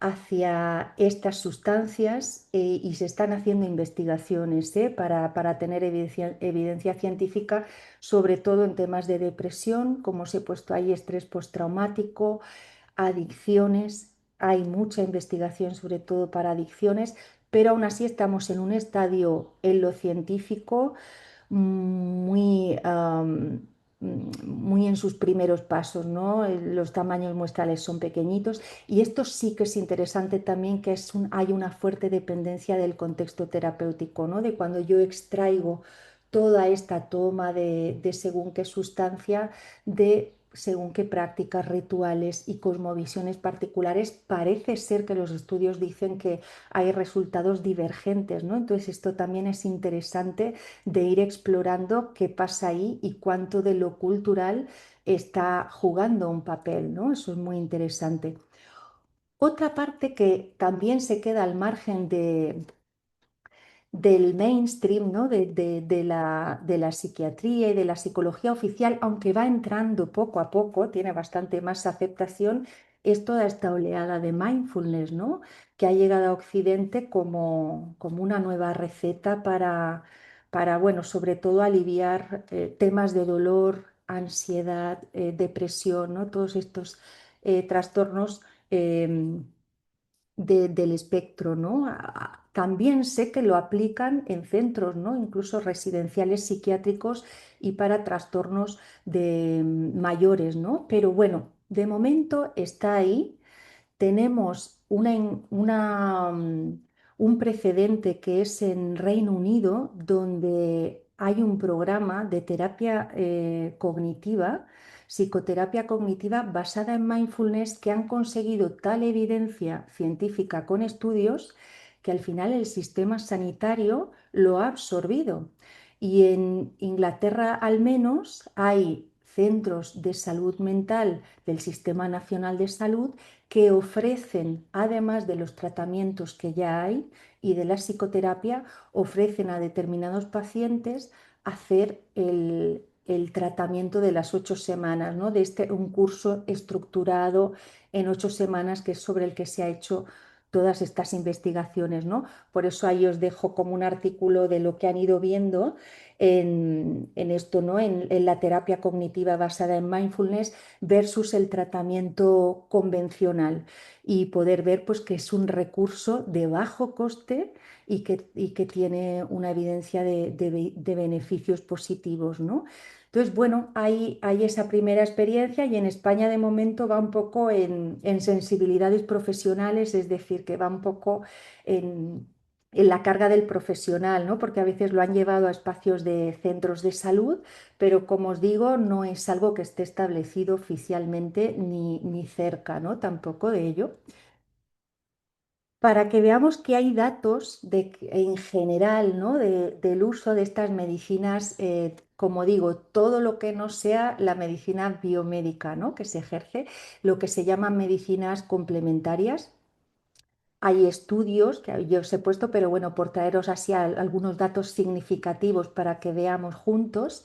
hacia estas sustancias y se están haciendo investigaciones para tener evidencia científica, sobre todo en temas de depresión, como os he puesto ahí, estrés postraumático, adicciones. Hay mucha investigación sobre todo para adicciones, pero aún así estamos en un estadio en lo científico muy, muy en sus primeros pasos, ¿no? Los tamaños muestrales son pequeñitos y esto sí que es interesante también, que hay una fuerte dependencia del contexto terapéutico, ¿no? De cuando yo extraigo toda esta toma de según qué sustancia, de según qué prácticas, rituales y cosmovisiones particulares, parece ser que los estudios dicen que hay resultados divergentes, ¿no? Entonces esto también es interesante de ir explorando qué pasa ahí y cuánto de lo cultural está jugando un papel, ¿no? Eso es muy interesante. Otra parte que también se queda al margen del mainstream, ¿no? De la psiquiatría y de la psicología oficial, aunque va entrando poco a poco, tiene bastante más aceptación, es toda esta oleada de mindfulness, ¿no? Que ha llegado a Occidente como una nueva receta bueno, sobre todo aliviar temas de dolor, ansiedad, depresión, ¿no? Todos estos trastornos. Del espectro, ¿no? También sé que lo aplican en centros, ¿no? Incluso residenciales psiquiátricos y para trastornos mayores, ¿no? Pero bueno, de momento está ahí. Tenemos un precedente que es en Reino Unido, donde hay un programa de terapia cognitiva, psicoterapia cognitiva basada en mindfulness, que han conseguido tal evidencia científica con estudios que al final el sistema sanitario lo ha absorbido. Y en Inglaterra al menos hay centros de salud mental del Sistema Nacional de Salud que ofrecen, además de los tratamientos que ya hay y de la psicoterapia, ofrecen a determinados pacientes hacer el tratamiento de las 8 semanas, ¿no? Un curso estructurado en 8 semanas, que es sobre el que se ha hecho todas estas investigaciones, ¿no? Por eso ahí os dejo como un artículo de lo que han ido viendo en esto, ¿no? En la terapia cognitiva basada en mindfulness versus el tratamiento convencional, y poder ver pues que es un recurso de bajo coste y que tiene una evidencia de beneficios positivos, ¿no? Entonces, bueno, hay esa primera experiencia y en España de momento va un poco en sensibilidades profesionales, es decir, que va un poco en la carga del profesional, ¿no? Porque a veces lo han llevado a espacios de centros de salud, pero como os digo, no es algo que esté establecido oficialmente ni cerca, ¿no? Tampoco de ello. Para que veamos que hay datos en general, ¿no? Del uso de estas medicinas, como digo, todo lo que no sea la medicina biomédica, ¿no? Que se ejerce, lo que se llaman medicinas complementarias. Hay estudios que yo os he puesto, pero bueno, por traeros así algunos datos significativos para que veamos juntos.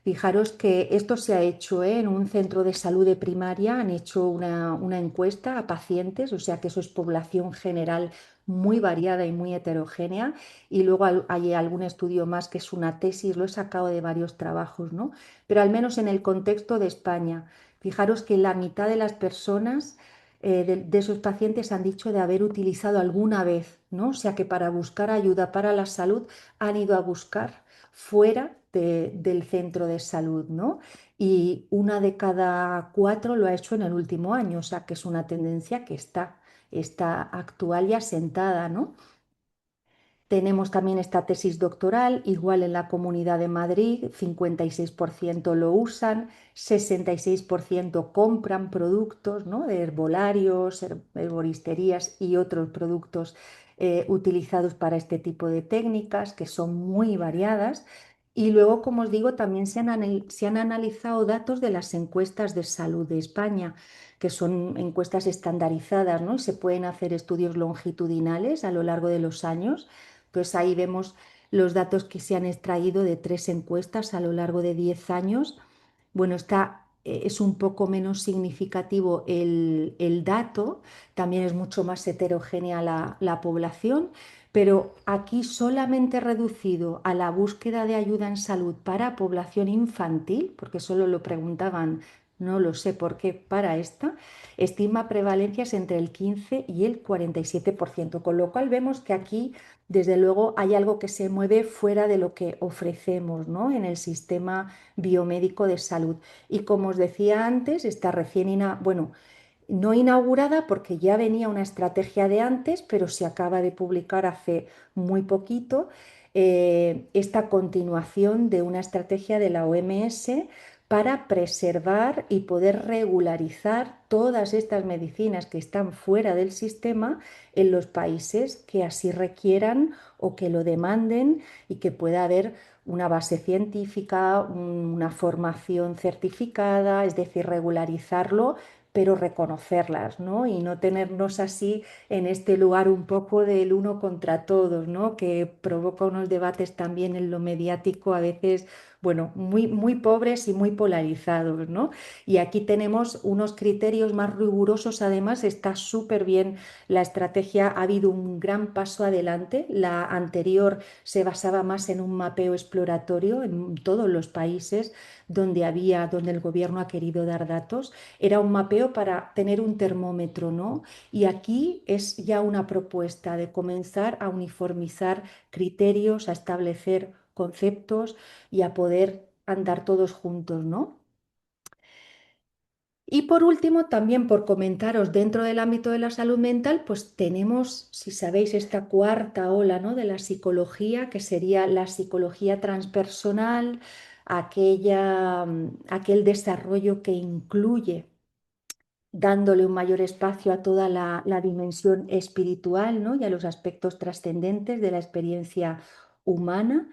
Fijaros que esto se ha hecho en un centro de salud de primaria, han hecho una encuesta a pacientes, o sea que eso es población general muy variada y muy heterogénea. Y luego hay algún estudio más que es una tesis, lo he sacado de varios trabajos, ¿no? Pero al menos en el contexto de España, fijaros que la mitad de las personas de esos pacientes han dicho de haber utilizado alguna vez, ¿no? O sea que para buscar ayuda para la salud han ido a buscar fuera del centro de salud, ¿no? Y una de cada cuatro lo ha hecho en el último año, o sea que es una tendencia que está actual y asentada, ¿no? Tenemos también esta tesis doctoral, igual en la Comunidad de Madrid, 56% lo usan, 66% compran productos, ¿no?, de herbolarios, herboristerías y otros productos utilizados para este tipo de técnicas, que son muy variadas. Y luego, como os digo, también se han analizado datos de las encuestas de salud de España, que son encuestas estandarizadas, ¿no? Y se pueden hacer estudios longitudinales a lo largo de los años. Entonces ahí vemos los datos que se han extraído de 3 encuestas a lo largo de 10 años. Bueno, es un poco menos significativo el dato, también es mucho más heterogénea la población, pero aquí solamente reducido a la búsqueda de ayuda en salud para población infantil, porque solo lo preguntaban, no lo sé por qué, para esta, estima prevalencias entre el 15 y el 47%, con lo cual vemos que aquí desde luego hay algo que se mueve fuera de lo que ofrecemos, ¿no?, en el sistema biomédico de salud. Y como os decía antes, está bueno, no inaugurada porque ya venía una estrategia de antes, pero se acaba de publicar hace muy poquito esta continuación de una estrategia de la OMS para preservar y poder regularizar todas estas medicinas que están fuera del sistema en los países que así requieran o que lo demanden, y que pueda haber una base científica, una formación certificada, es decir, regularizarlo, pero reconocerlas, ¿no? Y no tenernos así en este lugar un poco del uno contra todos, ¿no?, que provoca unos debates también en lo mediático a veces, bueno, muy, muy pobres y muy polarizados, ¿no? Y aquí tenemos unos criterios más rigurosos, además está súper bien la estrategia, ha habido un gran paso adelante. La anterior se basaba más en un mapeo exploratorio en todos los países donde el gobierno ha querido dar datos. Era un mapeo para tener un termómetro, ¿no? Y aquí es ya una propuesta de comenzar a uniformizar criterios, a establecer conceptos y a poder andar todos juntos, ¿no? Y por último, también por comentaros dentro del ámbito de la salud mental, pues tenemos, si sabéis, esta cuarta ola, ¿no?, de la psicología, que sería la psicología transpersonal, aquel desarrollo que incluye dándole un mayor espacio a toda la dimensión espiritual, ¿no?, y a los aspectos trascendentes de la experiencia humana.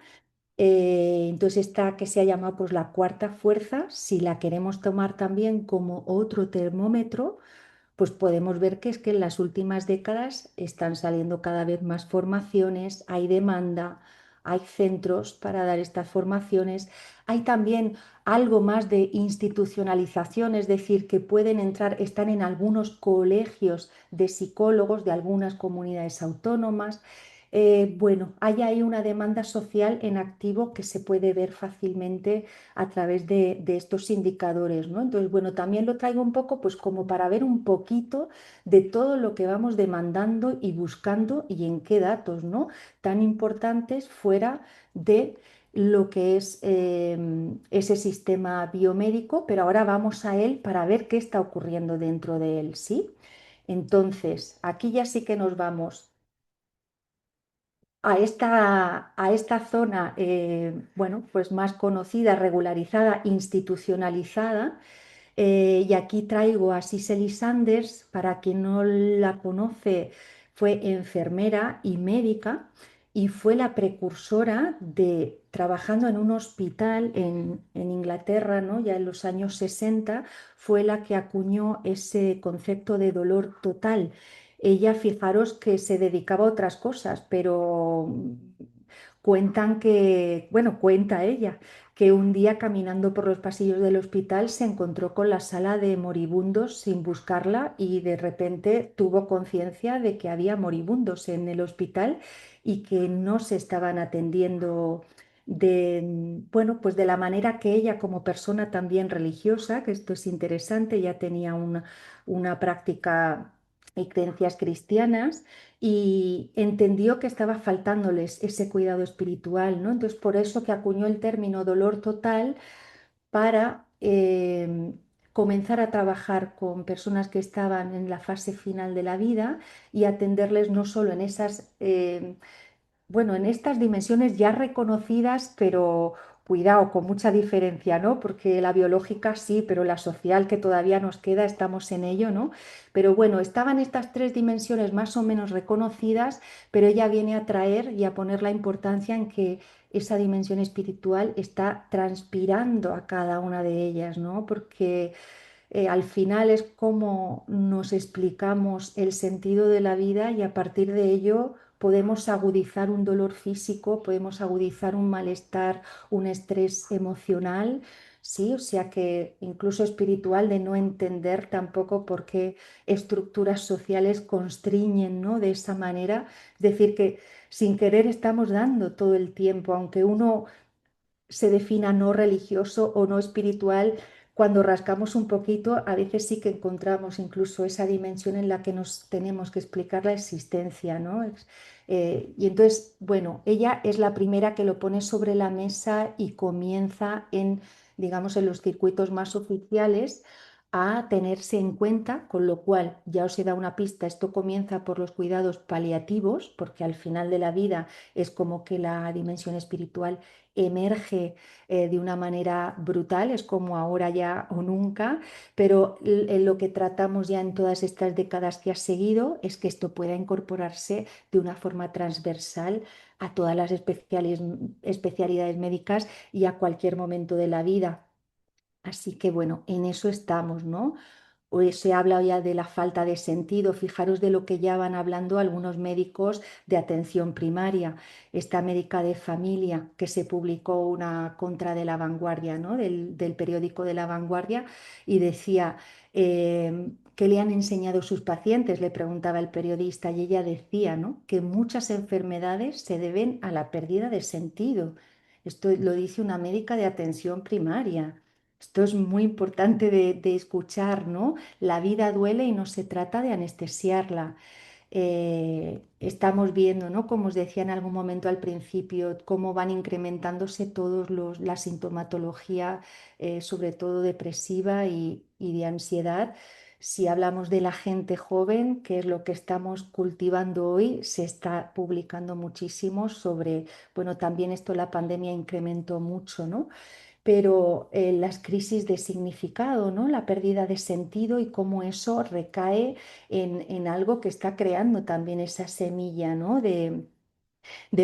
Entonces esta que se ha llamado pues la cuarta fuerza, si la queremos tomar también como otro termómetro, pues podemos ver que es que en las últimas décadas están saliendo cada vez más formaciones, hay demanda, hay centros para dar estas formaciones, hay también algo más de institucionalización, es decir, que pueden entrar, están en algunos colegios de psicólogos de algunas comunidades autónomas. Bueno, hay ahí una demanda social en activo que se puede ver fácilmente a través de estos indicadores, ¿no? Entonces, bueno, también lo traigo un poco pues como para ver un poquito de todo lo que vamos demandando y buscando y en qué datos, ¿no?, tan importantes fuera de lo que es ese sistema biomédico, pero ahora vamos a él para ver qué está ocurriendo dentro de él, ¿sí? Entonces, aquí ya sí que nos vamos a esta zona, bueno, pues más conocida, regularizada, institucionalizada. Y aquí traigo a Cicely Sanders, para quien no la conoce, fue enfermera y médica y fue la precursora de, trabajando en un hospital en Inglaterra, ¿no?, ya en los años 60, fue la que acuñó ese concepto de dolor total. Ella, fijaros que se dedicaba a otras cosas, pero cuentan que, bueno, cuenta ella, que un día caminando por los pasillos del hospital se encontró con la sala de moribundos sin buscarla y de repente tuvo conciencia de que había moribundos en el hospital y que no se estaban atendiendo bueno, pues de la manera que ella, como persona también religiosa, que esto es interesante, ya tenía una práctica y creencias cristianas, y entendió que estaba faltándoles ese cuidado espiritual, ¿no? Entonces, por eso que acuñó el término dolor total para comenzar a trabajar con personas que estaban en la fase final de la vida y atenderles no solo en esas bueno, en estas dimensiones ya reconocidas, pero cuidado, con mucha diferencia, ¿no? Porque la biológica sí, pero la social que todavía nos queda, estamos en ello, ¿no? Pero bueno, estaban estas tres dimensiones más o menos reconocidas, pero ella viene a traer y a poner la importancia en que esa dimensión espiritual está transpirando a cada una de ellas, ¿no? Porque al final es como nos explicamos el sentido de la vida y a partir de ello podemos agudizar un dolor físico, podemos agudizar un malestar, un estrés emocional, sí, o sea que incluso espiritual de no entender tampoco por qué estructuras sociales constriñen, ¿no? De esa manera, es decir, que sin querer estamos dando todo el tiempo, aunque uno se defina no religioso o no espiritual, cuando rascamos un poquito, a veces sí que encontramos incluso esa dimensión en la que nos tenemos que explicar la existencia, ¿no? Y entonces, bueno, ella es la primera que lo pone sobre la mesa y comienza en, digamos, en los circuitos más oficiales a tenerse en cuenta, con lo cual ya os he dado una pista, esto comienza por los cuidados paliativos, porque al final de la vida es como que la dimensión espiritual emerge de una manera brutal, es como ahora ya o nunca, pero en lo que tratamos ya en todas estas décadas que has seguido es que esto pueda incorporarse de una forma transversal a todas las especialidades médicas y a cualquier momento de la vida. Así que bueno, en eso estamos, ¿no? Hoy se habla ya de la falta de sentido. Fijaros de lo que ya van hablando algunos médicos de atención primaria. Esta médica de familia que se publicó una contra de La Vanguardia, ¿no? Del periódico de La Vanguardia, y decía, ¿qué le han enseñado sus pacientes? Le preguntaba el periodista y ella decía, ¿no? Que muchas enfermedades se deben a la pérdida de sentido. Esto lo dice una médica de atención primaria. Esto es muy importante de escuchar, ¿no? La vida duele y no se trata de anestesiarla. Estamos viendo, ¿no? Como os decía en algún momento al principio, cómo van incrementándose la sintomatología, sobre todo depresiva y de ansiedad. Si hablamos de la gente joven, que es lo que estamos cultivando hoy, se está publicando muchísimo sobre, bueno, también esto la pandemia incrementó mucho, ¿no? Pero las crisis de significado, ¿no? La pérdida de sentido y cómo eso recae en algo que está creando también esa semilla, ¿no? De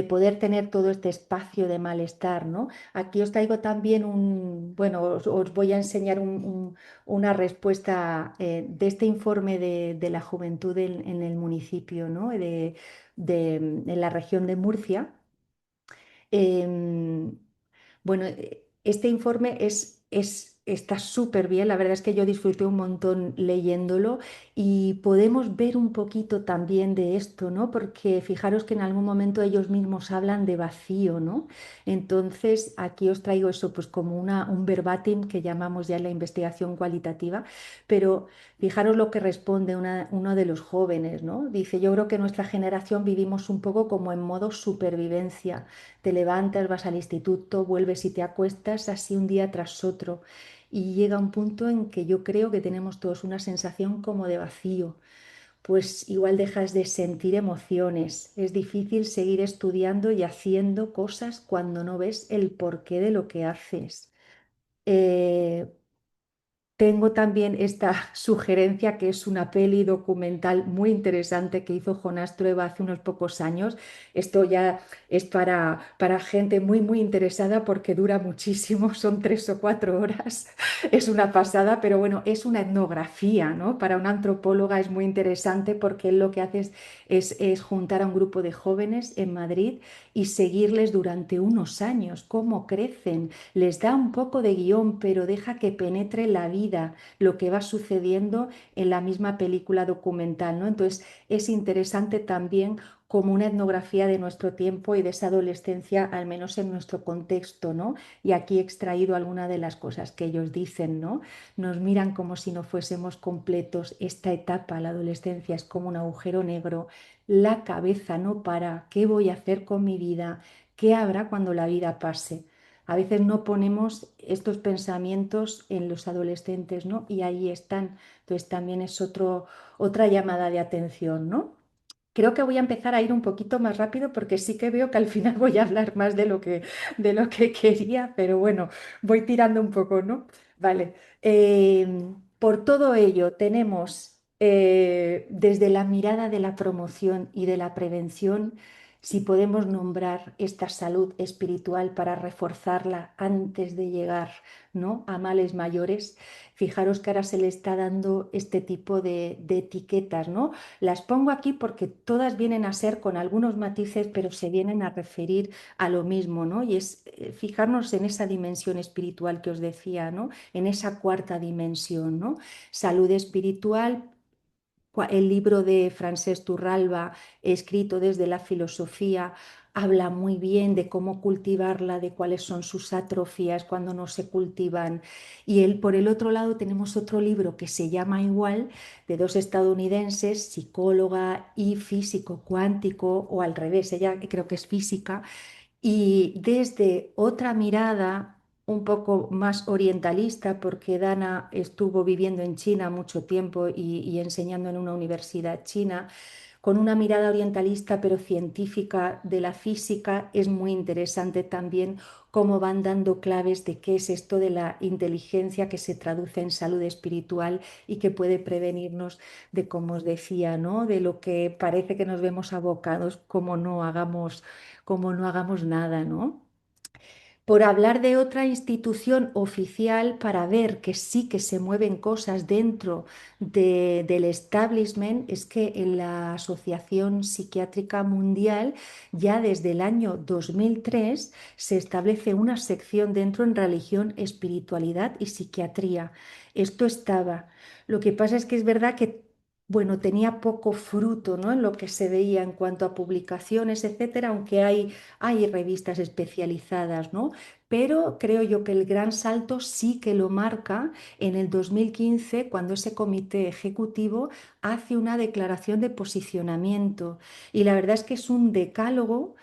poder tener todo este espacio de malestar, ¿no? Aquí os traigo también bueno, os voy a enseñar una respuesta de este informe de la juventud en el municipio, ¿no? En la región de Murcia. Em, bueno, este informe está súper bien, la verdad es que yo disfruté un montón leyéndolo y podemos ver un poquito también de esto, ¿no? Porque fijaros que en algún momento ellos mismos hablan de vacío, ¿no? Entonces, aquí os traigo eso, pues como un verbatim que llamamos ya en la investigación cualitativa, pero fijaros lo que responde uno de los jóvenes, ¿no? Dice, yo creo que nuestra generación vivimos un poco como en modo supervivencia. Te levantas, vas al instituto, vuelves y te acuestas así un día tras otro. Y llega un punto en que yo creo que tenemos todos una sensación como de vacío. Pues igual dejas de sentir emociones. Es difícil seguir estudiando y haciendo cosas cuando no ves el porqué de lo que haces. Eh, Tengo también esta sugerencia que es una peli documental muy interesante que hizo Jonás Trueba hace unos pocos años. Esto ya es para gente muy, muy interesada porque dura muchísimo, son 3 o 4 horas. Es una pasada, pero bueno, es una etnografía, ¿no? Para una antropóloga es muy interesante porque él lo que hace es juntar a un grupo de jóvenes en Madrid y seguirles durante unos años, cómo crecen, les da un poco de guión, pero deja que penetre la vida, lo que va sucediendo en la misma película documental, ¿no? Entonces es interesante también como una etnografía de nuestro tiempo y de esa adolescencia, al menos en nuestro contexto, ¿no? Y aquí he extraído algunas de las cosas que ellos dicen, ¿no? Nos miran como si no fuésemos completos. Esta etapa, la adolescencia, es como un agujero negro. La cabeza no para. ¿Qué voy a hacer con mi vida? ¿Qué habrá cuando la vida pase? A veces no ponemos estos pensamientos en los adolescentes, ¿no? Y ahí están. Entonces también es otra llamada de atención, ¿no? Creo que voy a empezar a ir un poquito más rápido porque sí que veo que al final voy a hablar más de lo que quería, pero bueno, voy tirando un poco, ¿no? Vale. Por todo ello, tenemos desde la mirada de la promoción y de la prevención, si podemos nombrar esta salud espiritual para reforzarla antes de llegar, ¿no?, a males mayores. Fijaros que ahora se le está dando este tipo de etiquetas, ¿no? Las pongo aquí porque todas vienen a ser con algunos matices, pero se vienen a referir a lo mismo, ¿no? Y es fijarnos en esa dimensión espiritual que os decía, ¿no? En esa cuarta dimensión, ¿no? Salud espiritual. El libro de Francesc Turralba, escrito desde la filosofía, habla muy bien de cómo cultivarla, de cuáles son sus atrofias cuando no se cultivan. Y él, por el otro lado, tenemos otro libro que se llama igual, de dos estadounidenses, psicóloga y físico cuántico, o al revés, ella creo que es física, y desde otra mirada un poco más orientalista, porque Dana estuvo viviendo en China mucho tiempo y enseñando en una universidad china, con una mirada orientalista pero científica de la física, es muy interesante también cómo van dando claves de qué es esto de la inteligencia que se traduce en salud espiritual y que puede prevenirnos de, como os decía, ¿no?, de lo que parece que nos vemos abocados como no hagamos nada, ¿no? Por hablar de otra institución oficial para ver que sí que se mueven cosas dentro del establishment, es que en la Asociación Psiquiátrica Mundial ya desde el año 2003 se establece una sección dentro en religión, espiritualidad y psiquiatría. Esto estaba. Lo que pasa es que es verdad que, bueno, tenía poco fruto, ¿no?, en lo que se veía en cuanto a publicaciones, etcétera, aunque hay revistas especializadas, ¿no? Pero creo yo que el gran salto sí que lo marca en el 2015, cuando ese comité ejecutivo hace una declaración de posicionamiento. Y la verdad es que es un decálogo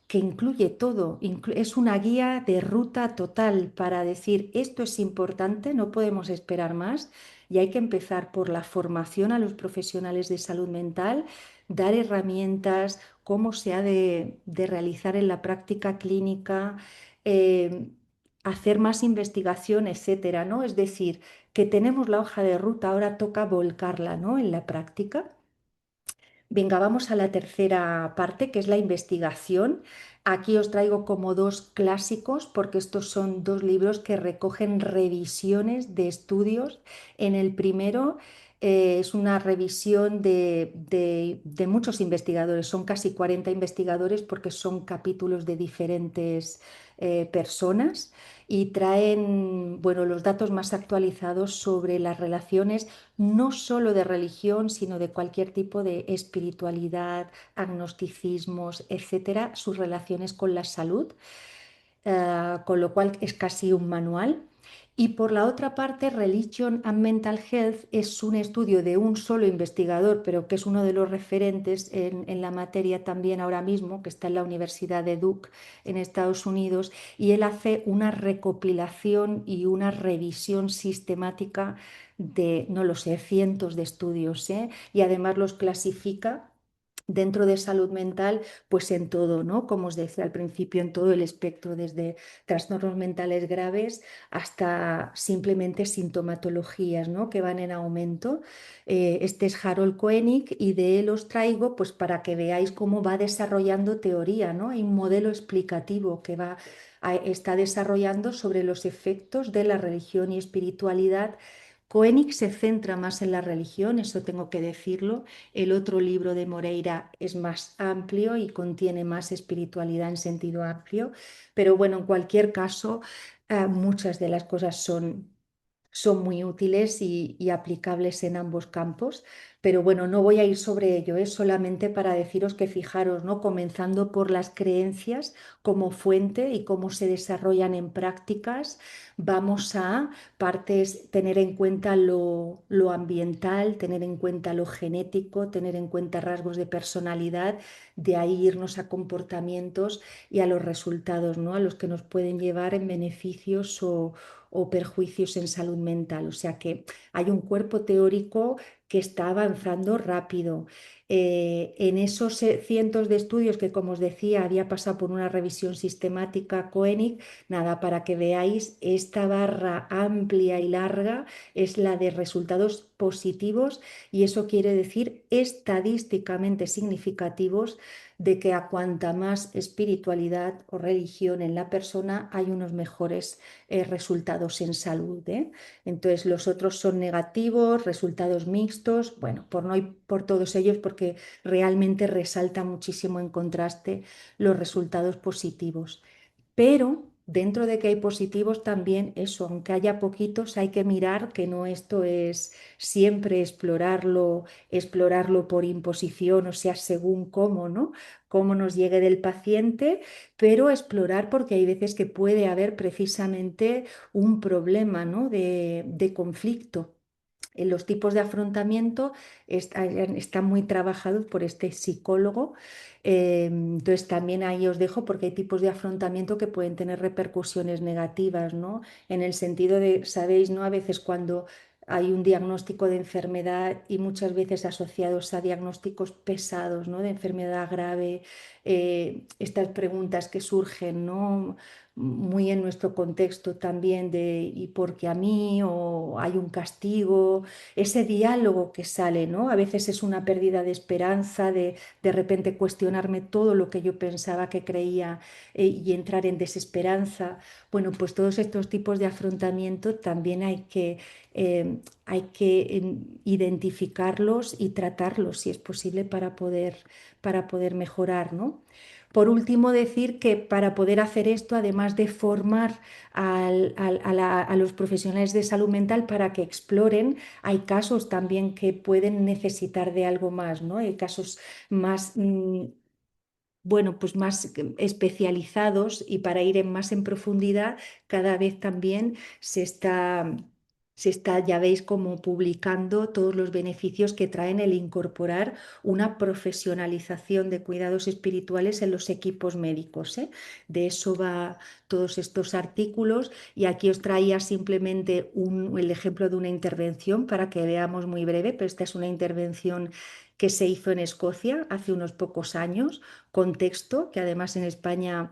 que incluye todo, es una guía de ruta total para decir esto es importante, no podemos esperar más y hay que empezar por la formación a los profesionales de salud mental, dar herramientas, cómo se ha de realizar en la práctica clínica, eh, hacer más investigación, etcétera, ¿no? Es decir, que tenemos la hoja de ruta, ahora toca volcarla, ¿no?, en la práctica. Venga, vamos a la tercera parte, que es la investigación. Aquí os traigo como dos clásicos, porque estos son dos libros que recogen revisiones de estudios. En el primero es una revisión de muchos investigadores, son casi 40 investigadores porque son capítulos de diferentes personas y traen, bueno, los datos más actualizados sobre las relaciones no solo de religión, sino de cualquier tipo de espiritualidad, agnosticismos, etcétera, sus relaciones con la salud, con lo cual es casi un manual. Y por la otra parte, Religion and Mental Health es un estudio de un solo investigador, pero que es uno de los referentes en la materia también ahora mismo, que está en la Universidad de Duke en Estados Unidos, y él hace una recopilación y una revisión sistemática de, no lo sé, cientos de estudios, ¿eh? Y además los clasifica dentro de salud mental, pues en todo, ¿no? Como os decía al principio, en todo el espectro, desde trastornos mentales graves hasta simplemente sintomatologías, ¿no?, que van en aumento. Este es Harold Koenig y de él os traigo pues para que veáis cómo va desarrollando teoría, ¿no? Hay un modelo explicativo que está desarrollando sobre los efectos de la religión y espiritualidad. Koenig se centra más en la religión, eso tengo que decirlo. El otro libro de Moreira es más amplio y contiene más espiritualidad en sentido amplio, pero bueno, en cualquier caso, muchas de las cosas son muy útiles y aplicables en ambos campos, pero bueno, no voy a ir sobre ello, es solamente para deciros que fijaros, ¿no?, comenzando por las creencias como fuente y cómo se desarrollan en prácticas, vamos a partes, tener en cuenta lo ambiental, tener en cuenta lo genético, tener en cuenta rasgos de personalidad, de ahí irnos a comportamientos y a los resultados, ¿no?, a los que nos pueden llevar en beneficios o perjuicios en salud mental. O sea que hay un cuerpo teórico que está avanzando rápido. En esos cientos de estudios que, como os decía, había pasado por una revisión sistemática Koenig, nada, para que veáis, esta barra amplia y larga es la de resultados positivos y eso quiere decir estadísticamente significativos de que a cuanta más espiritualidad o religión en la persona hay unos mejores resultados en salud, ¿eh? Entonces los otros son negativos, resultados mixtos, bueno, por no ir por todos ellos porque realmente resalta muchísimo en contraste los resultados positivos. Pero dentro de que hay positivos también eso, aunque haya poquitos, hay que mirar que no esto es siempre explorarlo, explorarlo por imposición, o sea, según cómo, ¿no? Cómo nos llegue del paciente, pero explorar porque hay veces que puede haber precisamente un problema, ¿no? de conflicto. En los tipos de afrontamiento están muy trabajados por este psicólogo. Entonces también ahí os dejo porque hay tipos de afrontamiento que pueden tener repercusiones negativas, ¿no? En el sentido de, sabéis, ¿no? A veces cuando hay un diagnóstico de enfermedad y muchas veces asociados a diagnósticos pesados, ¿no? De enfermedad grave, estas preguntas que surgen, ¿no? Muy en nuestro contexto también de ¿y por qué a mí? O hay un castigo, ese diálogo que sale, ¿no? A veces es una pérdida de esperanza, de repente cuestionarme todo lo que yo pensaba que creía y entrar en desesperanza. Bueno, pues todos estos tipos de afrontamiento también hay que identificarlos y tratarlos si es posible para poder mejorar, ¿no? Por último, decir que para poder hacer esto, además de formar a los profesionales de salud mental para que exploren, hay casos también que pueden necesitar de algo más, ¿no? Hay casos más, bueno, pues más especializados y para ir más en profundidad, cada vez también se está, ya veis, como publicando todos los beneficios que traen el incorporar una profesionalización de cuidados espirituales en los equipos médicos, ¿eh? De eso va todos estos artículos y aquí os traía simplemente el ejemplo de una intervención para que veamos muy breve, pero esta es una intervención que se hizo en Escocia hace unos pocos años, contexto que además en España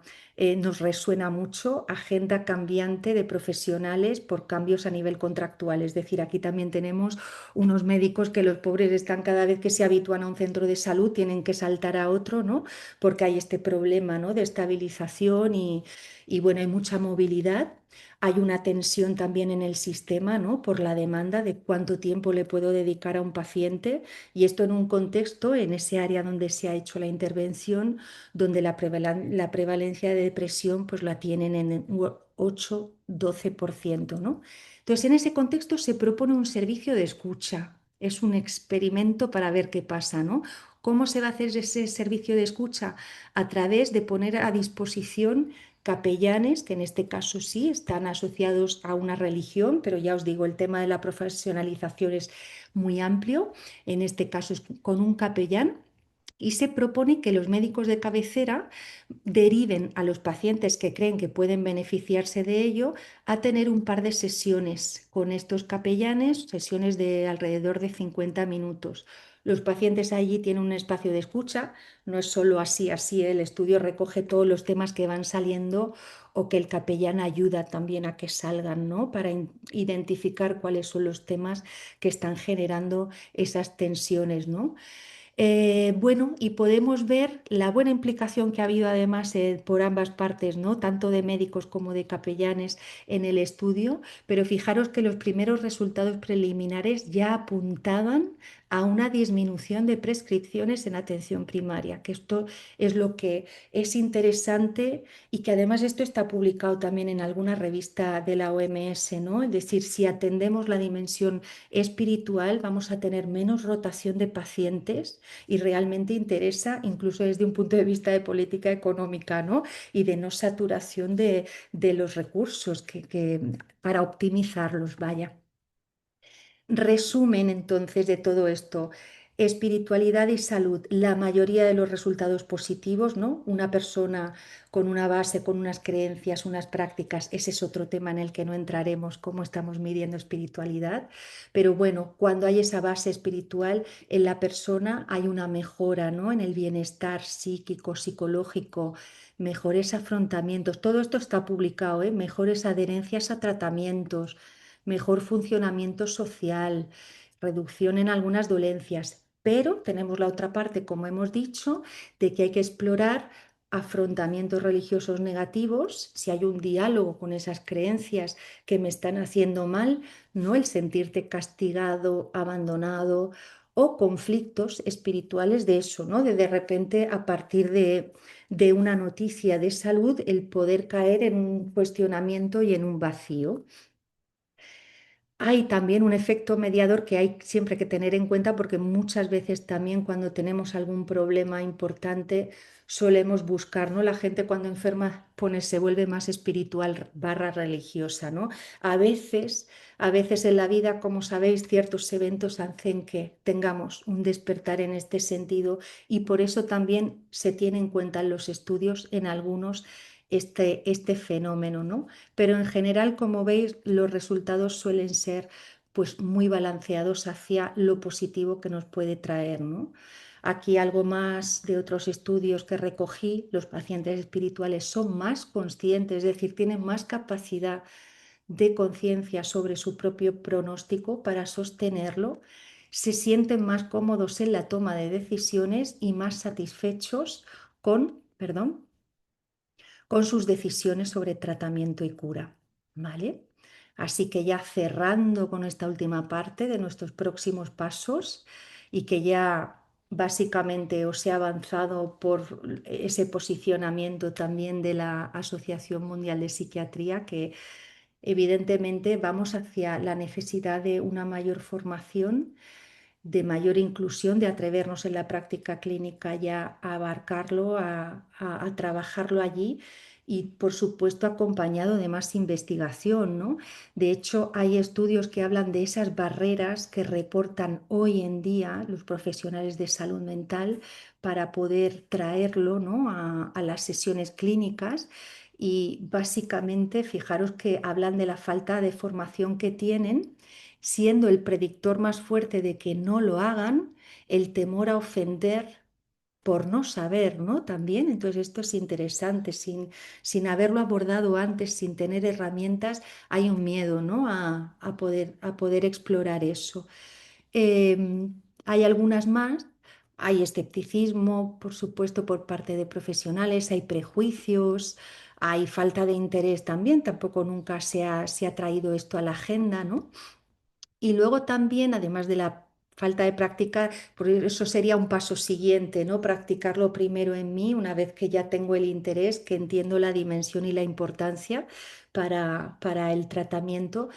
nos resuena mucho, agenda cambiante de profesionales por cambios a nivel contractual. Es decir, aquí también tenemos unos médicos que los pobres están cada vez que se habitúan a un centro de salud, tienen que saltar a otro, ¿no? Porque hay este problema, ¿no? de estabilización y bueno, hay mucha movilidad. Hay una tensión también en el sistema, ¿no? Por la demanda de cuánto tiempo le puedo dedicar a un paciente y esto en un contexto, en ese área donde se ha hecho la intervención, donde la prevalencia de depresión pues la tienen en un 8-12%, ¿no? Entonces, en ese contexto se propone un servicio de escucha. Es un experimento para ver qué pasa, ¿no? ¿Cómo se va a hacer ese servicio de escucha? A través de poner a disposición capellanes, que en este caso sí están asociados a una religión, pero ya os digo, el tema de la profesionalización es muy amplio. En este caso es con un capellán y se propone que los médicos de cabecera deriven a los pacientes que creen que pueden beneficiarse de ello a tener un par de sesiones con estos capellanes, sesiones de alrededor de 50 minutos. Los pacientes allí tienen un espacio de escucha, no es solo así, así el estudio recoge todos los temas que van saliendo o que el capellán ayuda también a que salgan, ¿no? Para identificar cuáles son los temas que están generando esas tensiones, ¿no? Bueno, y podemos ver la buena implicación que ha habido además por ambas partes, ¿no? Tanto de médicos como de capellanes en el estudio, pero fijaros que los primeros resultados preliminares ya apuntaban a una disminución de prescripciones en atención primaria, que esto es lo que es interesante y que además esto está publicado también en alguna revista de la OMS, ¿no? Es decir, si atendemos la dimensión espiritual, vamos a tener menos rotación de pacientes y realmente interesa incluso desde un punto de vista de política económica, ¿no? Y de no saturación de los recursos para optimizarlos, vaya. Resumen entonces de todo esto. Espiritualidad y salud, la mayoría de los resultados positivos, ¿no? Una persona con una base, con unas creencias, unas prácticas, ese es otro tema en el que no entraremos, cómo estamos midiendo espiritualidad, pero bueno, cuando hay esa base espiritual en la persona hay una mejora, ¿no? En el bienestar psíquico, psicológico, mejores afrontamientos, todo esto está publicado, ¿eh? Mejores adherencias a tratamientos, mejor funcionamiento social, reducción en algunas dolencias. Pero tenemos la otra parte, como hemos dicho, de que hay que explorar afrontamientos religiosos negativos, si hay un diálogo con esas creencias que me están haciendo mal, no el sentirte castigado, abandonado o conflictos espirituales de eso, ¿no? De repente a partir de una noticia de salud el poder caer en un cuestionamiento y en un vacío. Hay también un efecto mediador que hay siempre que tener en cuenta porque muchas veces también cuando tenemos algún problema importante solemos buscar, ¿no? La gente cuando enferma se vuelve más espiritual barra religiosa, ¿no? A veces, a veces en la vida, como sabéis, ciertos eventos hacen que tengamos un despertar en este sentido y por eso también se tiene en cuenta en los estudios en algunos este fenómeno, ¿no? Pero en general, como veis, los resultados suelen ser pues muy balanceados hacia lo positivo que nos puede traer, ¿no? Aquí algo más de otros estudios que recogí, los pacientes espirituales son más conscientes, es decir, tienen más capacidad de conciencia sobre su propio pronóstico para sostenerlo, se sienten más cómodos en la toma de decisiones y más satisfechos con sus decisiones sobre tratamiento y cura, ¿vale? Así que ya cerrando con esta última parte de nuestros próximos pasos y que ya básicamente os he avanzado por ese posicionamiento también de la Asociación Mundial de Psiquiatría, que evidentemente vamos hacia la necesidad de una mayor formación, de mayor inclusión, de atrevernos en la práctica clínica ya a abarcarlo, a trabajarlo allí y, por supuesto, acompañado de más investigación, ¿no? De hecho, hay estudios que hablan de esas barreras que reportan hoy en día los profesionales de salud mental para poder traerlo, ¿no? a las sesiones clínicas. Y básicamente, fijaros que hablan de la falta de formación que tienen siendo el predictor más fuerte de que no lo hagan, el temor a ofender por no saber, ¿no? También, entonces esto es interesante, sin haberlo abordado antes, sin tener herramientas, hay un miedo, ¿no? A poder explorar eso. Hay algunas más, hay escepticismo, por supuesto, por parte de profesionales, hay prejuicios, hay falta de interés también, tampoco nunca se ha traído esto a la agenda, ¿no? Y luego también, además de la falta de práctica, por eso sería un paso siguiente, ¿no? Practicarlo primero en mí, una vez que ya tengo el interés, que entiendo la dimensión y la importancia para el tratamiento,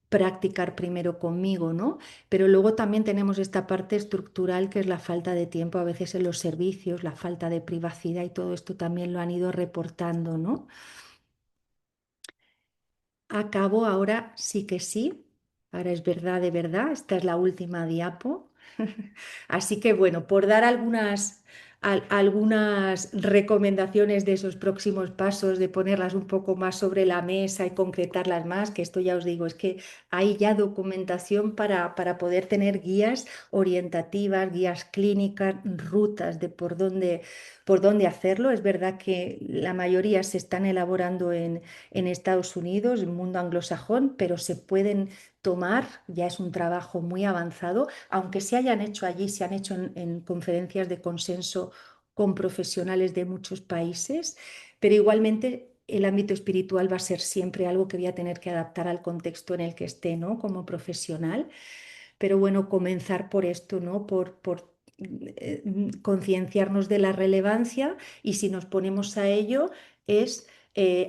practicar primero conmigo, ¿no? Pero luego también tenemos esta parte estructural que es la falta de tiempo a veces en los servicios, la falta de privacidad y todo esto también lo han ido reportando, ¿no? Acabo ahora sí que sí. Ahora es verdad de verdad. Esta es la última diapo. Así que bueno, por dar algunas recomendaciones de esos próximos pasos, de ponerlas un poco más sobre la mesa y concretarlas más, que esto ya os digo, es que hay ya documentación para poder tener guías orientativas, guías clínicas, rutas de por dónde hacerlo. Es verdad que la mayoría se están elaborando en Estados Unidos, el mundo anglosajón, pero se pueden tomar, ya es un trabajo muy avanzado, aunque se hayan hecho allí, se han hecho en conferencias de consenso con profesionales de muchos países, pero igualmente el ámbito espiritual va a ser siempre algo que voy a tener que adaptar al contexto en el que esté, ¿no? Como profesional. Pero bueno, comenzar por esto, ¿no? Por concienciarnos de la relevancia y si nos ponemos a ello es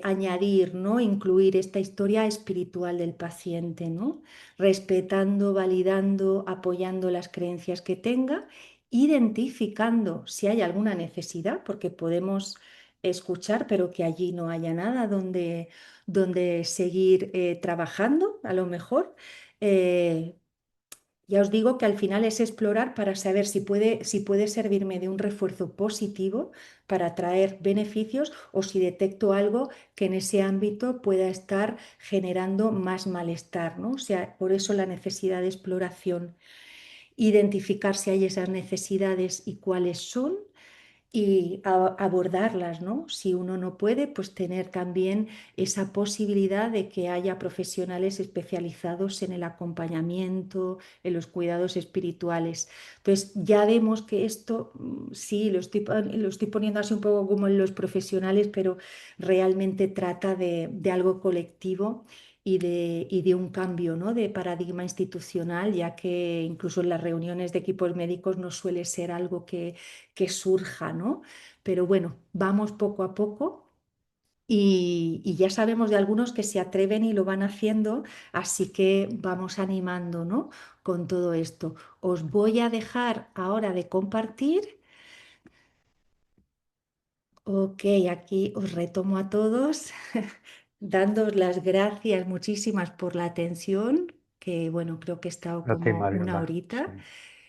añadir, ¿no? Incluir esta historia espiritual del paciente, ¿no? Respetando, validando, apoyando las creencias que tenga, identificando si hay alguna necesidad, porque podemos escuchar, pero que allí no haya nada donde seguir trabajando, a lo mejor. Eh, Ya os digo que al final es explorar para saber si puede servirme de un refuerzo positivo para traer beneficios o si detecto algo que en ese ámbito pueda estar generando más malestar, ¿no? O sea, por eso la necesidad de exploración, identificar si hay esas necesidades y cuáles son y abordarlas, ¿no? Si uno no puede, pues tener también esa posibilidad de que haya profesionales especializados en el acompañamiento, en los cuidados espirituales. Entonces, ya vemos que esto, sí, lo estoy poniendo así un poco como en los profesionales, pero realmente trata de algo colectivo. Y de un cambio, ¿no? De paradigma institucional, ya que incluso en las reuniones de equipos médicos no suele ser algo que surja, ¿no? Pero bueno, vamos poco a poco y ya sabemos de algunos que se atreven y lo van haciendo, así que vamos animando, ¿no? Con todo esto. Os voy a dejar ahora de compartir. Ok, aquí os retomo a todos, dándoos las gracias muchísimas por la atención, que bueno, creo que he estado A ti, como una Mariola. horita Sí.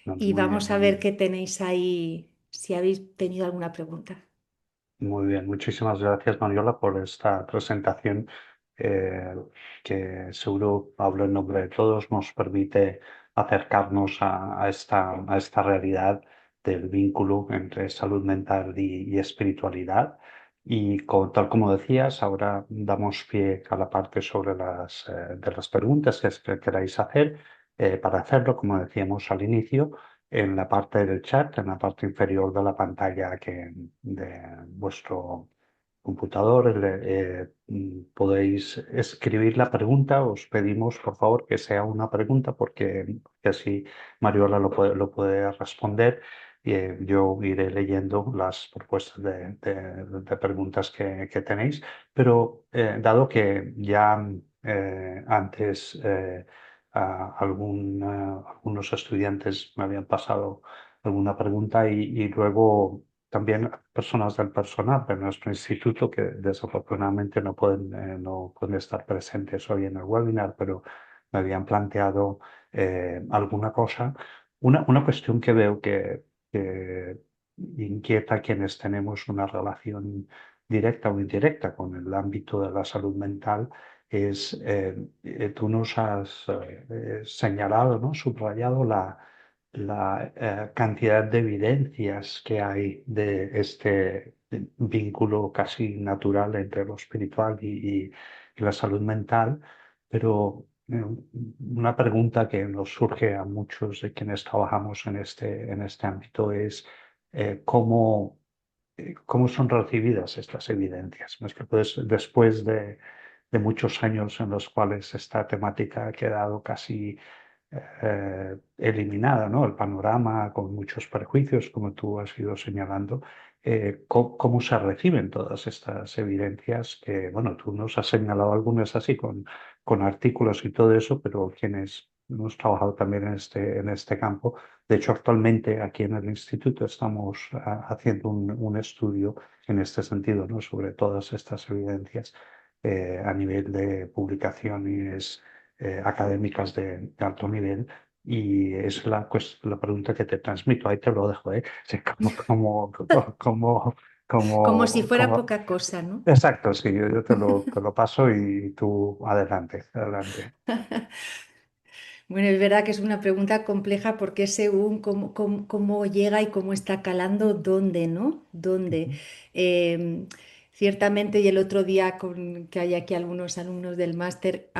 No, y muy bien, vamos a muy ver bien. qué tenéis ahí, si habéis tenido alguna pregunta. Muy bien, muchísimas gracias, Mariola, por esta presentación eh, que seguro hablo en nombre de todos, nos permite acercarnos a esta realidad del vínculo entre salud mental y espiritualidad. Y tal como decías, ahora damos pie a la parte sobre de las preguntas que queráis hacer. Para hacerlo, como decíamos al inicio, en la parte del chat, en la parte inferior de la pantalla de vuestro computador, podéis escribir la pregunta. Os pedimos, por favor, que sea una pregunta porque así Mariola lo puede responder. Y yo iré leyendo las propuestas de preguntas que tenéis, pero dado que ya antes algunos estudiantes me habían pasado alguna pregunta y luego también personas del personal de nuestro instituto que desafortunadamente no pueden estar presentes hoy en el webinar, pero me habían planteado alguna cosa. Una cuestión que veo que inquieta a quienes tenemos una relación directa o indirecta con el ámbito de la salud mental es, tú nos has señalado, ¿no? Subrayado la cantidad de evidencias que hay de este vínculo casi natural entre lo espiritual y la salud mental, pero una pregunta que nos surge a muchos de quienes trabajamos en este ámbito es cómo, cómo son recibidas estas evidencias. ¿No? Es que pues, después de muchos años en los cuales esta temática ha quedado casi eliminada, ¿no? El panorama con muchos prejuicios, como tú has ido señalando. ¿Cómo se reciben todas estas evidencias? Que, bueno, tú nos has señalado algunas así con artículos y todo eso, pero quienes hemos trabajado también en este campo. De hecho, actualmente aquí en el instituto estamos haciendo un estudio en este sentido, ¿no? Sobre todas estas evidencias a nivel de publicaciones académicas de alto nivel. Y es la pregunta que te transmito, ahí te lo dejo, ¿eh? Sí, Como si fuera como- poca cosa, ¿no? Exacto, sí, yo te lo paso y tú adelante, adelante. Bueno, es verdad que es una pregunta compleja porque es según cómo llega y cómo está calando, dónde, ¿no? ¿Dónde? Ujú. Eh, Ciertamente, y el otro día que hay aquí algunos alumnos del máster,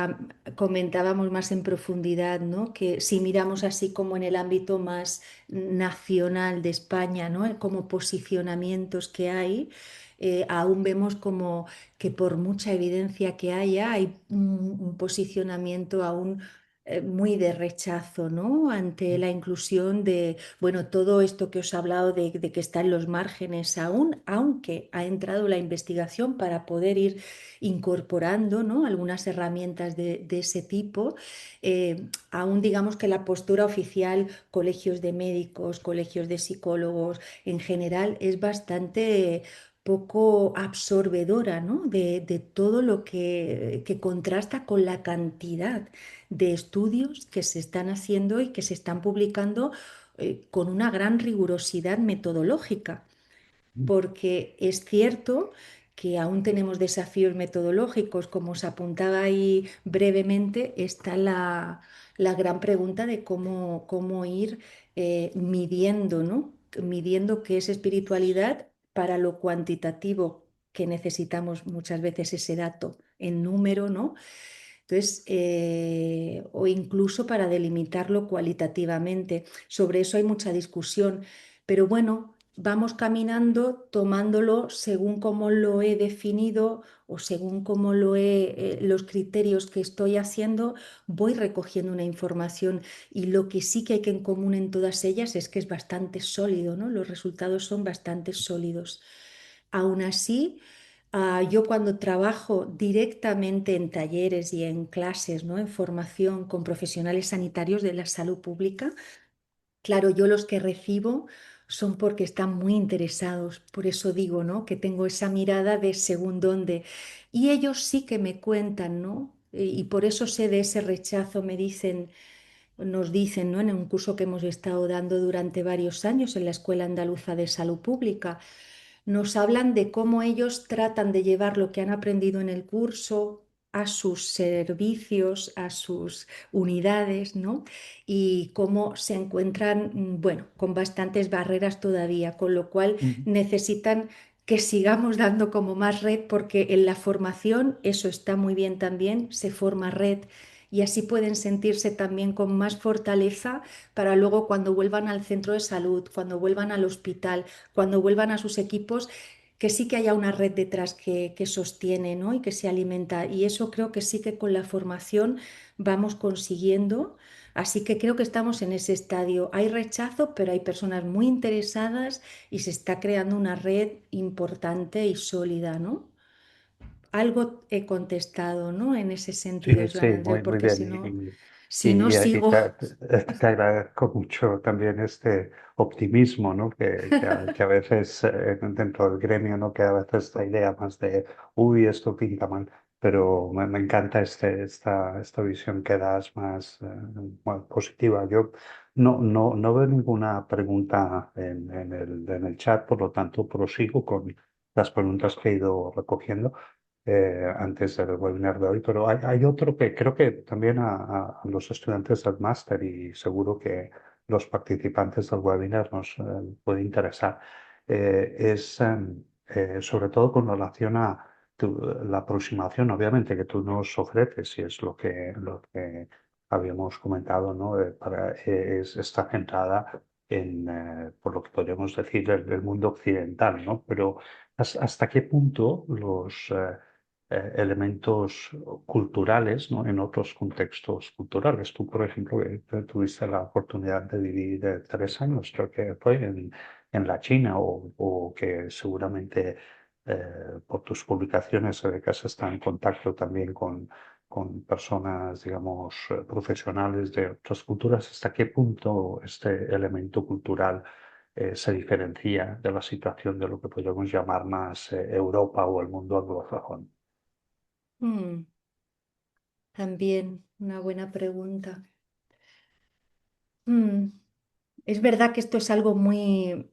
comentábamos más en profundidad, ¿no? Que si miramos así como en el ámbito más nacional de España, ¿no? Como posicionamientos que hay. Aún vemos como que por mucha evidencia que haya, hay un posicionamiento aún muy de rechazo, ¿no? Ante la inclusión de, bueno, todo esto que os he hablado de que está en los márgenes aún, aunque ha entrado la investigación para poder ir incorporando, ¿no? Algunas herramientas de ese tipo, aún digamos que la postura oficial, colegios de médicos, colegios de psicólogos en general, es bastante poco absorbedora, ¿no? De todo lo que contrasta con la cantidad de estudios que se están haciendo y que se están publicando con una gran rigurosidad metodológica, porque es cierto que aún tenemos desafíos metodológicos, como os apuntaba ahí brevemente, está la gran pregunta de cómo ir midiendo, ¿no? Midiendo qué es espiritualidad para lo cuantitativo, que necesitamos muchas veces ese dato en número, ¿no? Entonces, o incluso para delimitarlo cualitativamente. Sobre eso hay mucha discusión, pero bueno, vamos caminando tomándolo según cómo lo he definido o según cómo los criterios que estoy haciendo, voy recogiendo una información y lo que sí que hay que en común en todas ellas es que es bastante sólido, ¿no? Los resultados son bastante sólidos. Aún así, yo cuando trabajo directamente en talleres y en clases, ¿no? En formación con profesionales sanitarios de la salud pública, claro, yo los que recibo son porque están muy interesados, por eso digo, ¿no? Que tengo esa mirada de según dónde. Y ellos sí que me cuentan, ¿no? Y por eso sé de ese rechazo, nos dicen, ¿no? En un curso que hemos estado dando durante varios años en la Escuela Andaluza de Salud Pública, nos hablan de cómo ellos tratan de llevar lo que han aprendido en el curso a sus servicios, a sus unidades, ¿no? Y cómo se encuentran, bueno, con bastantes barreras todavía, con lo cual Ujú. necesitan que sigamos dando como más red, porque en la formación eso está muy bien también, se forma red y así pueden sentirse también con más fortaleza para luego cuando vuelvan al centro de salud, cuando vuelvan al hospital, cuando vuelvan a sus equipos, que sí que haya una red detrás que sostiene, ¿no? Y que se alimenta. Y eso creo que sí que con la formación vamos consiguiendo. Así que creo que estamos en ese estadio. Hay rechazo, pero hay personas muy interesadas y se está creando una red importante y sólida, ¿no? Algo he contestado, ¿no? En ese sentido, Sí, sí, Joan Andreu, muy porque bien. si no Y sigo. te agradezco mucho también este optimismo, ¿no? Que a veces dentro del gremio, ¿no? Que a veces la idea más de, uy, esto pinta mal, pero me encanta esta visión que das más, más positiva. Yo no veo ninguna pregunta en el chat, por lo tanto prosigo con las preguntas que he ido recogiendo antes del webinar de hoy, pero hay otro que creo que también a los estudiantes del máster y seguro que los participantes del webinar nos puede interesar. Es sobre todo con relación a la aproximación, obviamente, que tú nos ofreces y es lo que habíamos comentado, ¿no? Está centrada en, por lo que podríamos decir, el mundo occidental, ¿no? Pero ¿hasta qué punto los elementos culturales, ¿no? En otros contextos culturales? Tú, por ejemplo, que tuviste la oportunidad de vivir 3 años, creo que fue en la China, o que seguramente por tus publicaciones se ve que has estado en contacto también con personas, digamos, profesionales de otras culturas. ¿Hasta qué punto este elemento cultural se diferencia de la situación de lo que podríamos llamar más Europa o el mundo anglosajón? Mm, también una buena pregunta. Mm, es verdad que esto es algo muy,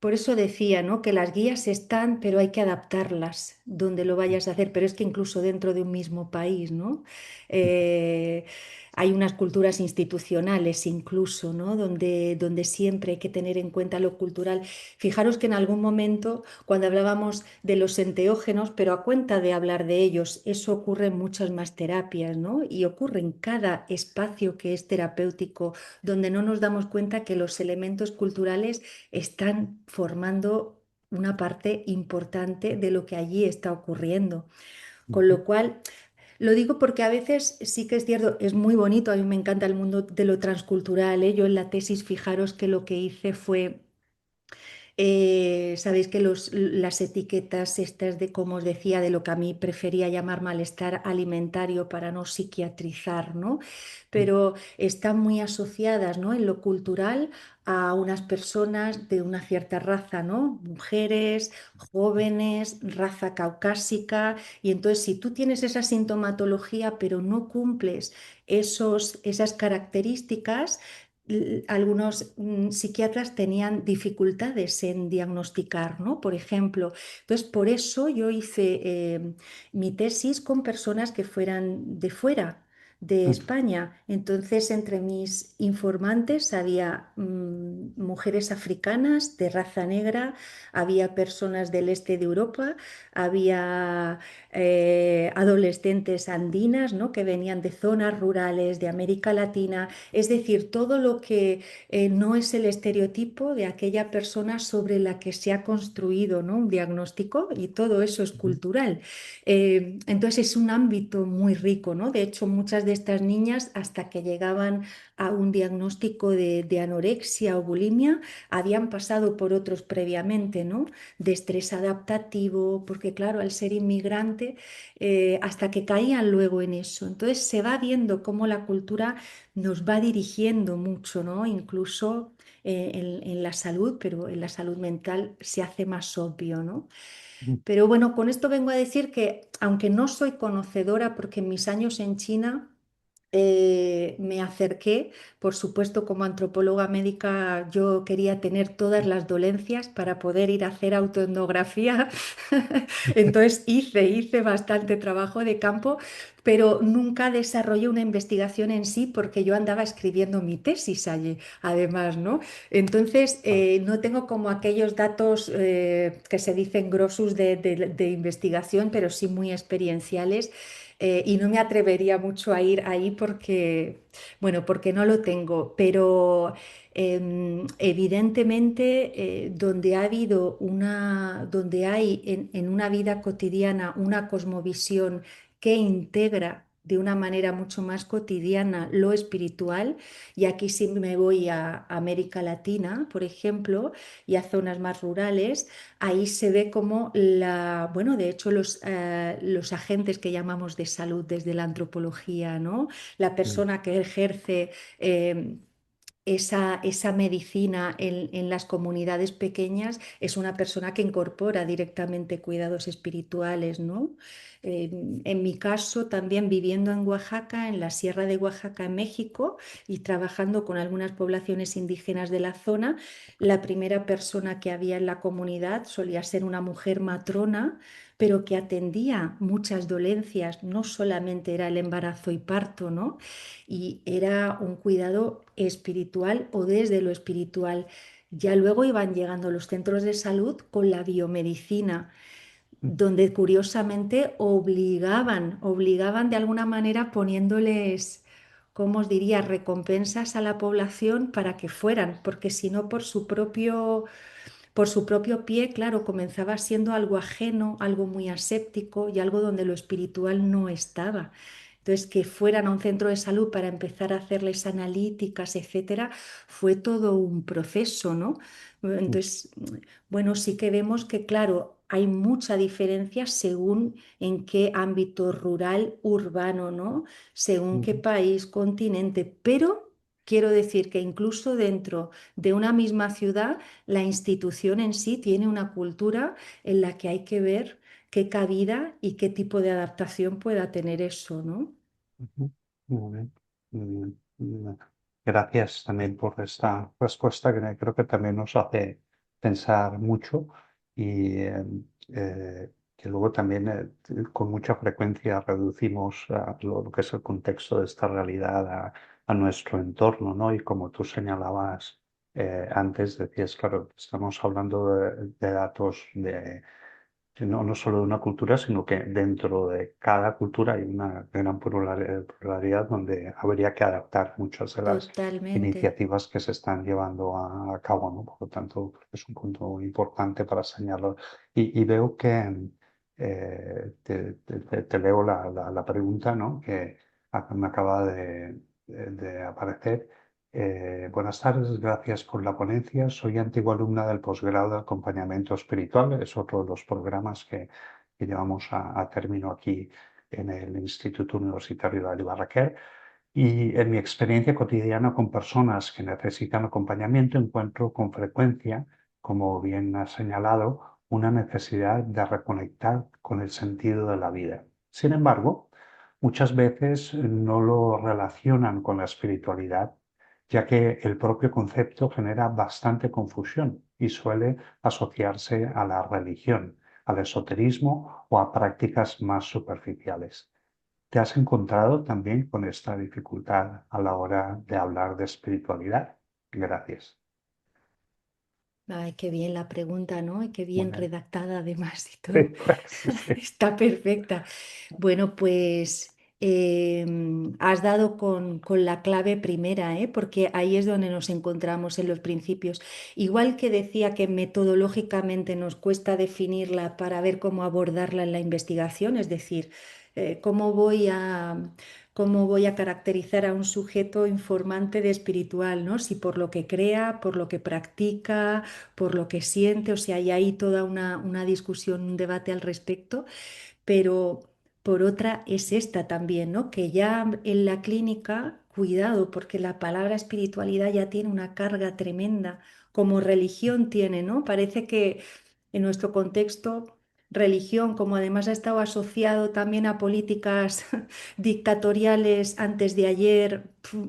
por eso decía, ¿no? Que las guías están, pero hay que adaptarlas donde lo vayas a hacer. Pero es que incluso dentro de un mismo país, ¿no? Eh, hay unas culturas institucionales incluso, ¿no? Donde siempre hay que tener en cuenta lo cultural. Fijaros que en algún momento, cuando hablábamos de los enteógenos, pero a cuenta de hablar de ellos, eso ocurre en muchas más terapias, ¿no? Y ocurre en cada espacio que es terapéutico, donde no nos damos cuenta que los elementos culturales están formando una parte importante de lo que allí está ocurriendo. Con Ujú. lo cual, lo digo porque a veces sí que es cierto, es muy bonito, a mí me encanta el mundo de lo transcultural, ¿eh? Yo en la tesis, fijaros que lo que hice fue Sabéis que las etiquetas estas de, como os decía, de lo que a mí prefería llamar malestar alimentario para no psiquiatrizar, ¿no? Pero están muy asociadas, ¿no? En lo cultural a unas personas de una cierta raza, ¿no? Mujeres, jóvenes, raza caucásica. Y entonces, si tú tienes esa sintomatología, pero no cumples esas características, algunos psiquiatras tenían dificultades en diagnosticar, ¿no? Por ejemplo, entonces por eso yo hice mi tesis con personas que fueran de fuera de España. Entonces, entre mis informantes había mujeres africanas de raza negra, había personas del este de Europa, había adolescentes andinas, ¿no? Que venían de zonas rurales de América Latina, es decir, todo lo que no es el estereotipo de aquella persona sobre la que se ha construido, ¿no? Un diagnóstico, y todo eso es cultural. Entonces es un ámbito muy rico, ¿no? De hecho, muchas de estas niñas, hasta que llegaban a un diagnóstico de anorexia o bulimia, habían pasado por otros previamente, ¿no? De estrés adaptativo, porque claro, al ser inmigrante, hasta que caían luego en eso. Entonces se va viendo cómo la cultura nos va dirigiendo mucho, ¿no? Incluso en la salud, pero en la salud mental se hace más obvio, ¿no? Pero bueno, con esto vengo a decir que, aunque no soy conocedora, porque en mis años en China me acerqué, por supuesto, como antropóloga médica, yo quería tener todas las dolencias para poder ir a hacer autoetnografía. Entonces hice bastante trabajo de campo, pero nunca desarrollé una investigación en sí porque yo andaba escribiendo mi tesis allí, además, ¿no? Entonces no tengo como aquellos datos que se dicen grosos de investigación, pero sí muy experienciales. Y no me atrevería mucho a ir ahí porque, bueno, porque no lo tengo, pero evidentemente donde ha habido donde hay en una vida cotidiana una cosmovisión que integra de una manera mucho más cotidiana lo espiritual, y aquí sí me voy a América Latina, por ejemplo, y a zonas más rurales. Ahí se ve como bueno, de hecho los agentes que llamamos de salud desde la antropología, ¿no? La persona que ejerce esa medicina en las comunidades pequeñas es una persona que incorpora directamente cuidados espirituales, ¿no? En mi caso, también viviendo en Oaxaca, en la Sierra de Oaxaca, en México, y trabajando con algunas poblaciones indígenas de la zona, la primera persona que había en la comunidad solía ser una mujer matrona, pero que atendía muchas dolencias, no solamente era el embarazo y parto, ¿no? Y era un cuidado espiritual o desde lo espiritual. Ya luego iban llegando los centros de salud con la biomedicina, donde curiosamente obligaban de alguna manera poniéndoles, ¿cómo os diría?, recompensas a la población para que fueran, porque si no por su propio pie, claro, comenzaba siendo algo ajeno, algo muy aséptico y algo donde lo espiritual no estaba. Entonces, que fueran a un centro de salud para empezar a hacerles analíticas, etcétera, fue todo un proceso, ¿no? Entonces, bueno, sí que vemos que, claro, hay mucha diferencia según en qué ámbito rural, urbano, ¿no? Según qué país, continente, pero quiero decir que incluso dentro de una misma ciudad, la institución en sí tiene una cultura en la que hay que ver qué cabida y qué tipo de adaptación pueda tener eso, ¿no? Ujú. Muy bien, muy bien, muy bien. Gracias también por esta respuesta que creo que también nos hace pensar mucho y que luego también con mucha frecuencia reducimos lo que es el contexto de esta realidad a nuestro entorno, ¿no? Y como tú señalabas antes, decías, claro, estamos hablando de datos no solo de una cultura, sino que dentro de cada cultura hay una gran pluralidad donde habría que adaptar muchas de las Totalmente. iniciativas que se están llevando a cabo, ¿no? Por lo tanto, creo que es un punto importante para señalar. Y veo que te leo la pregunta, ¿no? Que me acaba de aparecer. Buenas tardes, gracias por la ponencia. Soy antigua alumna del posgrado de acompañamiento espiritual. Es otro de los programas que llevamos a término aquí en el Instituto Universitario de Alibaraquer. Y en mi experiencia cotidiana con personas que necesitan acompañamiento, encuentro con frecuencia, como bien ha señalado, una necesidad de reconectar con el sentido de la vida. Sin embargo, muchas veces no lo relacionan con la espiritualidad, ya que el propio concepto genera bastante confusión y suele asociarse a la religión, al esoterismo o a prácticas más superficiales. ¿Te has encontrado también con esta dificultad a la hora de hablar de espiritualidad? Gracias. Ay, qué bien la pregunta, ¿no? Y qué bien Bueno, redactada además y todo. sí, pues, sí. Está perfecta. Bueno, pues has dado con la clave primera, ¿eh? Porque ahí es donde nos encontramos en los principios. Igual que decía que metodológicamente nos cuesta definirla para ver cómo abordarla en la investigación, es decir, cómo cómo voy a caracterizar a un sujeto informante de espiritual, ¿no? Si por lo que crea, por lo que practica, por lo que siente, o sea, hay ahí toda una discusión, un debate al respecto, pero por otra es esta también, ¿no? Que ya en la clínica, cuidado, porque la palabra espiritualidad ya tiene una carga tremenda, como religión tiene, ¿no? Parece que en nuestro contexto, religión, como además ha estado asociado también a políticas dictatoriales antes de ayer,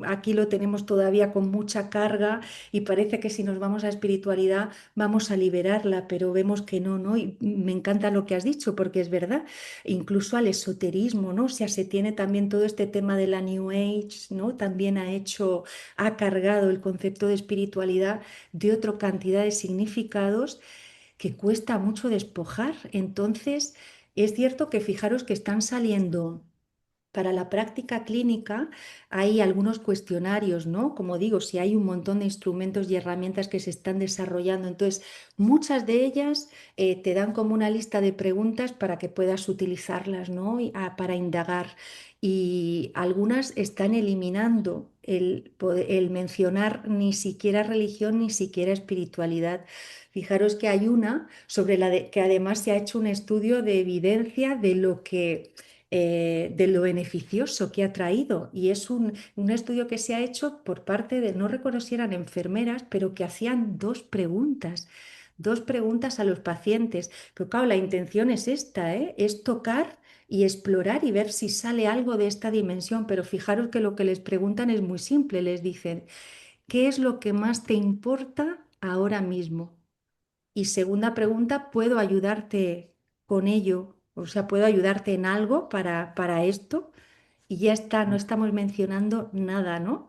aquí lo tenemos todavía con mucha carga y parece que si nos vamos a espiritualidad vamos a liberarla, pero vemos que no, ¿no? Y me encanta lo que has dicho porque es verdad, incluso al esoterismo, ¿no? O sea, se tiene también todo este tema de la New Age, ¿no? También ha cargado el concepto de espiritualidad de otra cantidad de significados que cuesta mucho despojar. Entonces, es cierto que fijaros que están saliendo para la práctica clínica hay algunos cuestionarios, ¿no? Como digo, si hay un montón de instrumentos y herramientas que se están desarrollando, entonces muchas de ellas te dan como una lista de preguntas para que puedas utilizarlas, ¿no? Para indagar. Y algunas están eliminando el mencionar ni siquiera religión ni siquiera espiritualidad. Fijaros que hay una sobre que además se ha hecho un estudio de evidencia de lo beneficioso que ha traído. Y es un estudio que se ha hecho por parte de, no recuerdo si eran enfermeras, pero que hacían dos preguntas a los pacientes. Pero claro, la intención es esta, ¿eh? Es tocar y explorar y ver si sale algo de esta dimensión. Pero fijaros que lo que les preguntan es muy simple. Les dicen, ¿qué es lo que más te importa ahora mismo? Y segunda pregunta, ¿puedo ayudarte con ello? O sea, ¿puedo ayudarte en algo para esto? Y ya está, no estamos mencionando nada, ¿no?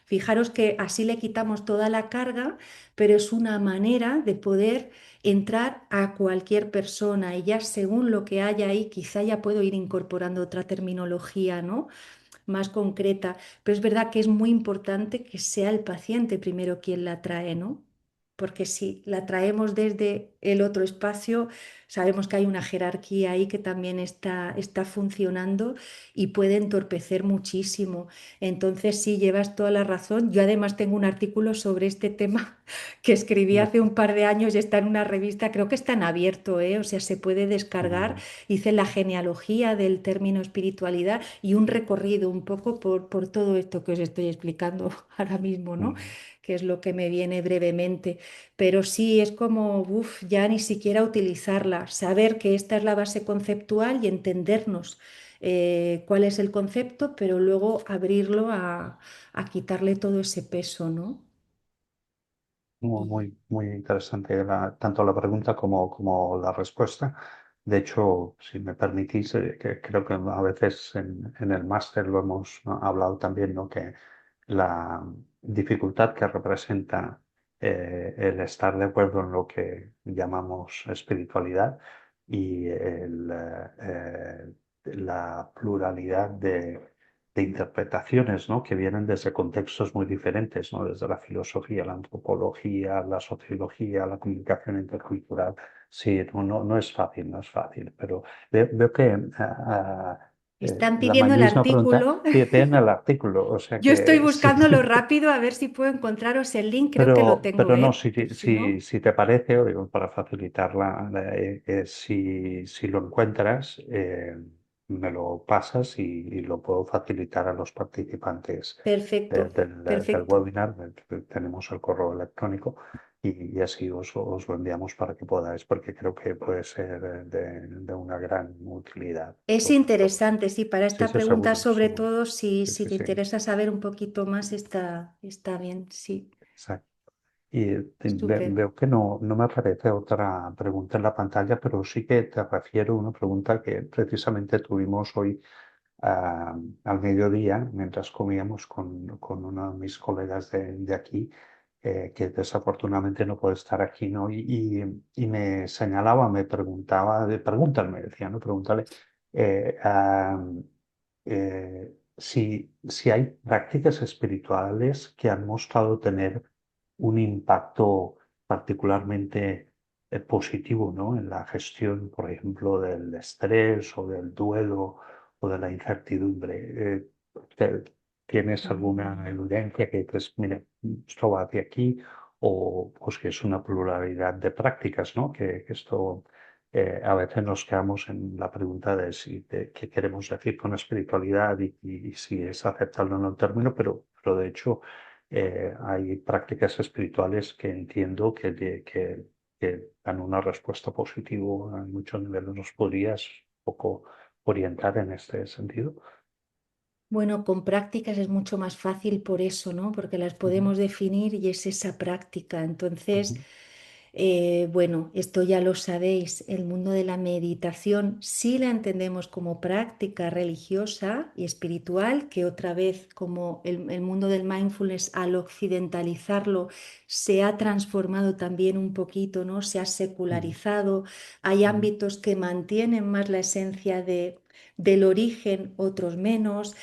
Fijaros que así le quitamos toda la carga, pero es una manera de poder entrar a cualquier persona y ya según lo que haya ahí, quizá ya puedo ir incorporando otra terminología, ¿no? Más concreta, pero es verdad que es muy importante que sea el paciente primero quien la trae, ¿no? Porque si la traemos desde el otro espacio, sabemos que hay una jerarquía ahí que también está funcionando y puede entorpecer muchísimo. Entonces, sí, llevas toda la razón. Yo además tengo un artículo sobre este tema que escribí hace un par de años y está en una revista, creo que está en abierto, ¿eh? O sea, se puede descargar. Hice la genealogía del término espiritualidad y un recorrido un poco por todo esto que os estoy explicando ahora mismo, ¿no? Que es lo que me viene brevemente. Pero sí, es como, uf, ya ni siquiera utilizarla, saber que esta es la base conceptual y entendernos cuál es el concepto, pero luego abrirlo a quitarle todo ese peso, ¿no? Y Muy interesante tanto la pregunta como la respuesta. De hecho, si me permitís, que creo que a veces en el máster lo hemos, ¿no?, hablado también, ¿no? Que la dificultad que representa el estar de acuerdo en lo que llamamos espiritualidad y la pluralidad de interpretaciones, ¿no?, que vienen desde contextos muy diferentes, ¿no?, desde la filosofía, la antropología, la sociología, la comunicación intercultural. Sí, no es fácil, no es fácil, pero veo que Están la pidiendo el misma pregunta artículo. tiene el artículo, o sea Yo estoy que sí. buscándolo rápido a ver si puedo encontraros el link. Creo que lo tengo, Pero no, ¿eh? Por si no. si te parece, o digo, para facilitarla, si lo encuentras, me lo pasas y lo puedo facilitar a los participantes Perfecto, del perfecto. webinar. Tenemos el correo electrónico y así os lo enviamos para que podáis, porque creo que puede ser de una gran utilidad. Es interesante, sí, para Sí, esta sí, pregunta seguro, sobre seguro. todo, si, Sí, si sí, te sí. interesa saber un poquito más, está bien, sí, Exacto. Y súper. veo que no me aparece otra pregunta en la pantalla, pero sí que te refiero a una pregunta que precisamente tuvimos hoy al mediodía, mientras comíamos con uno de mis colegas de aquí, que desafortunadamente no puede estar aquí, ¿no? Y me señalaba, me preguntaba, pregúntale, me decía, ¿no? Pregúntale eh, ah, si hay prácticas espirituales que han mostrado tener un impacto particularmente positivo, ¿no? En la gestión, por ejemplo, del estrés o del duelo o de la incertidumbre. ¿Te- ¿Tienes alguna Mm. evidencia que dices, mira, esto va hacia aquí? O pues que es una pluralidad de prácticas, ¿no? Que esto a veces nos quedamos en la pregunta de qué queremos decir con espiritualidad y si es aceptable o no el término, pero de hecho hay prácticas espirituales que entiendo que dan una respuesta positiva a muchos niveles. ¿Nos podrías un poco orientar en este sentido? Bueno, con prácticas es mucho más fácil por eso, ¿no? Porque las Ujú, podemos definir y es esa práctica. Entonces, ujú, bueno, esto ya lo sabéis, el mundo de la meditación sí la entendemos como práctica religiosa y espiritual, que otra vez como el mundo del mindfulness al occidentalizarlo se ha transformado también un poquito, ¿no? Se ha ujú, secularizado. Hay ujú, ámbitos que mantienen más la esencia del origen, otros menos.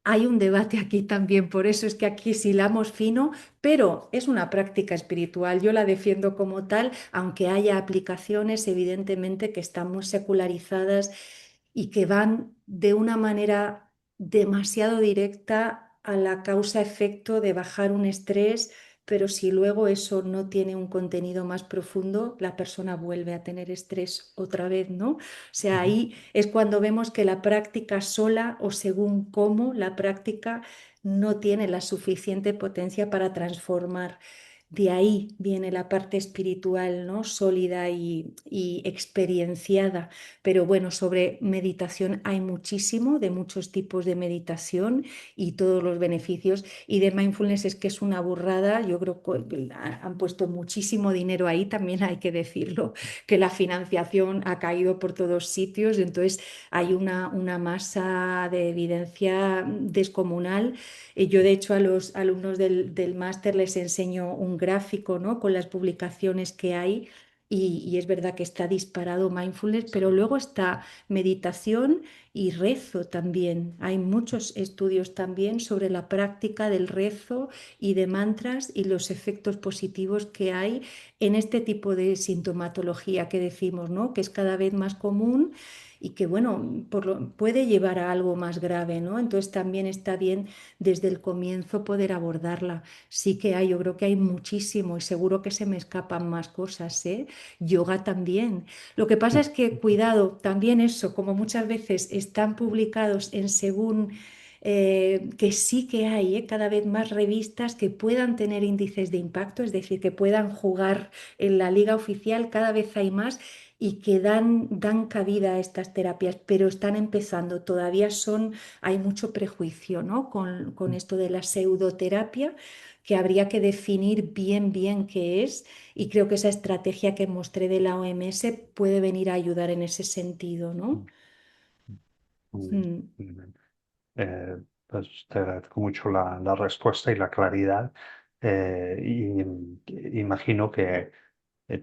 Hay un debate aquí también, por eso es que aquí silamos fino, pero es una práctica espiritual. Yo la defiendo como tal, aunque haya aplicaciones evidentemente que están muy secularizadas y que van de una manera demasiado directa a la causa-efecto de bajar un estrés, pero si luego eso no tiene un contenido más profundo, la persona vuelve a tener estrés otra vez, ¿no? O sea, ujú, ahí es cuando vemos que la práctica sola o según cómo la práctica no tiene la suficiente potencia para transformar. De ahí viene la parte espiritual, ¿no? Sólida y experienciada. Pero bueno, sobre meditación hay muchísimo, de muchos tipos de meditación y todos los beneficios. Y de mindfulness es que es una burrada. Yo creo que han puesto muchísimo dinero ahí, también hay que decirlo, que la financiación ha caído por todos sitios. Entonces hay una masa de evidencia descomunal. Yo, de hecho, a los alumnos del máster les enseño un gráfico, ¿no? Con las publicaciones que hay. Y es verdad que está disparado mindfulness, pero luego está meditación y rezo también. Hay muchos estudios también sobre la práctica del rezo y de mantras y los efectos positivos que hay en este tipo de sintomatología que decimos, ¿no? Que es cada vez más común y que, bueno, puede llevar a algo más grave, ¿no? Entonces también está bien desde el comienzo poder abordarla. Sí que hay, yo creo que hay muchísimo y seguro que se me escapan más cosas, ¿eh? Yoga también. Lo que pasa es que, cuidado, también eso, como muchas veces están publicados en según... que sí que hay cada vez más revistas que puedan tener índices de impacto, es decir, que puedan jugar en la liga oficial, cada vez hay más y que dan cabida a estas terapias, pero están empezando, todavía hay mucho prejuicio, ¿no? Con esto de la pseudoterapia, que habría que definir bien, bien qué es, y creo que esa estrategia que mostré de la OMS puede venir a ayudar en ese sentido, ¿no? muy bien, Mm. muy bien. Pues te agradezco mucho la respuesta y la claridad. Y imagino que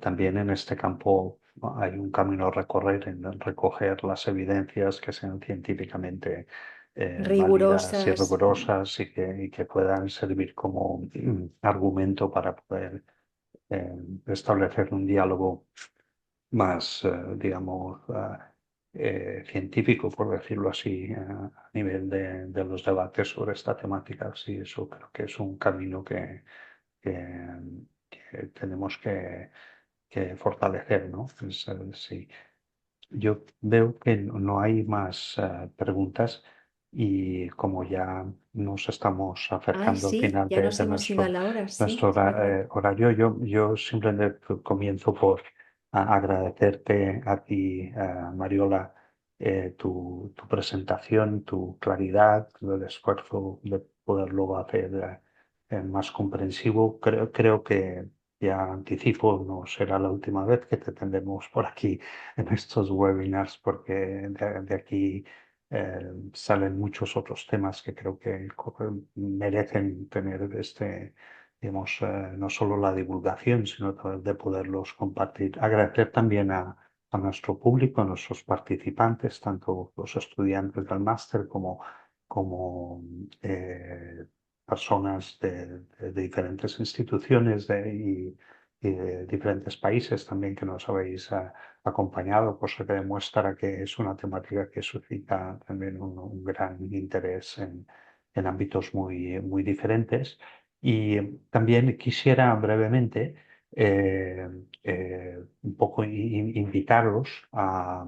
también en este campo hay un camino a recorrer en recoger las evidencias que sean científicamente válidas y Rigurosas. rigurosas y que puedan servir como argumento para poder establecer un diálogo más, digamos, científico, por decirlo así, a nivel de los debates sobre esta temática. Sí, eso creo que es un camino que, que tenemos que fortalecer, ¿no? Sí. Yo veo que no hay más preguntas y como ya nos estamos Ay, acercando al sí, final ya nos de hemos ido a la hora, nuestro sí, es verdad. horario, yo simplemente comienzo por agradecerte a ti, Mariola, tu presentación, tu claridad, el esfuerzo de poderlo hacer más comprensivo. Creo que ya anticipo, no será la última vez que te tendremos por aquí en estos webinars, porque de aquí salen muchos otros temas que creo que merecen tener digamos, no solo la divulgación, sino también de poderlos compartir. Agradecer también a nuestro público, a nuestros participantes, tanto los estudiantes del máster como personas de diferentes instituciones y de diferentes países también que nos habéis acompañado, cosa que demuestra que es una temática que suscita también un gran interés en ámbitos muy diferentes. Y también quisiera brevemente eh, un poco invitaros a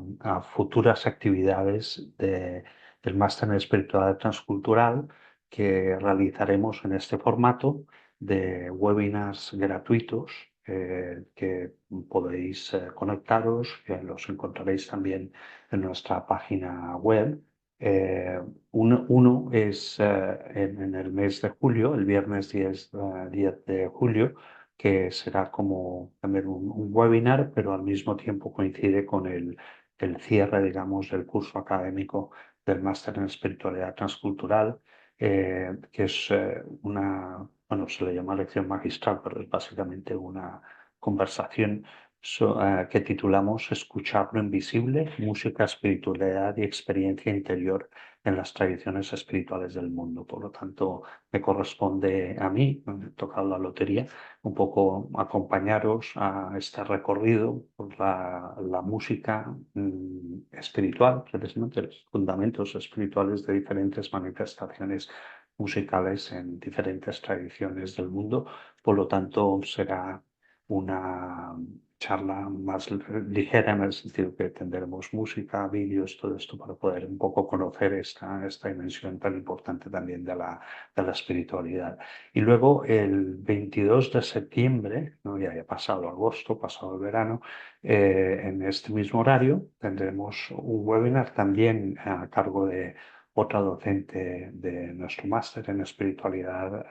futuras actividades del máster en espiritualidad transcultural que realizaremos en este formato de webinars gratuitos que podéis conectaros, que los encontraréis también en nuestra página web. Eh, uno es en el mes de julio, el viernes 10 de julio, que será como también un webinar, pero al mismo tiempo coincide con el cierre, digamos, del curso académico del máster en espiritualidad transcultural, que es bueno, se le llama lección magistral, pero es básicamente una conversación que titulamos Escuchar lo invisible, música, espiritualidad y experiencia interior en las tradiciones espirituales del mundo. Por lo tanto, me corresponde a mí, me he tocado la lotería, un poco acompañaros a este recorrido por la música espiritual, precisamente los fundamentos espirituales de diferentes manifestaciones musicales en diferentes tradiciones del mundo. Por lo tanto, será una charla más ligera en el sentido que tendremos música, vídeos, todo esto para poder un poco conocer esta dimensión tan importante también de la espiritualidad. Y luego el 22 de septiembre, ¿no? Ya ha pasado agosto, pasado el verano, en este mismo horario tendremos un webinar también a cargo de otra docente de nuestro máster en espiritualidad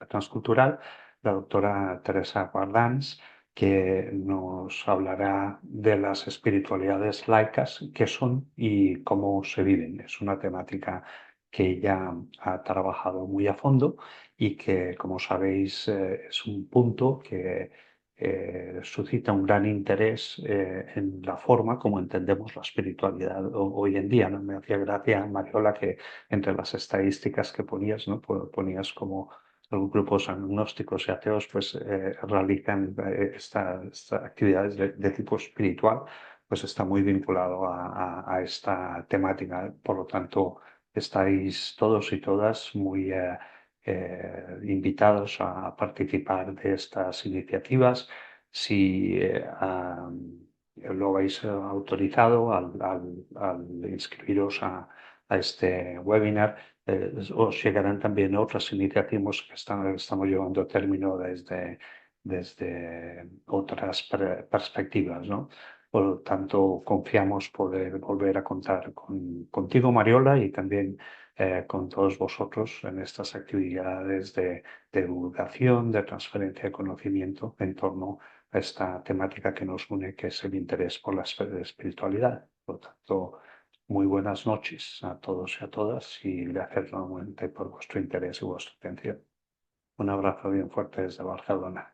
transcultural, la doctora Teresa Guardans, que nos hablará de las espiritualidades laicas, qué son y cómo se viven. Es una temática que ella ha trabajado muy a fondo y que, como sabéis, es un punto que suscita un gran interés en la forma como entendemos la espiritualidad hoy en día, ¿no? Me hacía gracia, Mariola, que entre las estadísticas que ponías, ¿no? Ponías como los grupos agnósticos y ateos pues, realizan estas actividades de tipo espiritual, pues está muy vinculado a esta temática. Por lo tanto, estáis todos y todas muy invitados a participar de estas iniciativas. Si lo habéis autorizado al inscribiros a este webinar, os llegarán también otras iniciativas que estamos llevando a término desde otras perspectivas, ¿no? Por lo tanto, confiamos poder volver a contar contigo, Mariola, y también con todos vosotros en estas actividades de divulgación, de transferencia de conocimiento en torno a esta temática que nos une, que es el interés por la espiritualidad. Por lo tanto, muy buenas noches a todos y a todas y gracias nuevamente por vuestro interés y vuestra atención. Un abrazo bien fuerte desde Barcelona.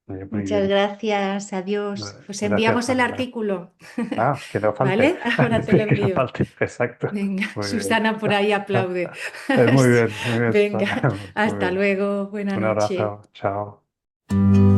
Muy Muchas bien. gracias, adiós. Os Gracias, enviamos el Manuela. artículo, Que no falte. ¿vale? Ahora te Sí, lo que no envío. falte. Exacto. Venga, Muy bien. Susana por ahí aplaude. Muy bien, muy bien, Venga, Susana. Muy hasta bien. luego, buena Un noche. abrazo. Chao.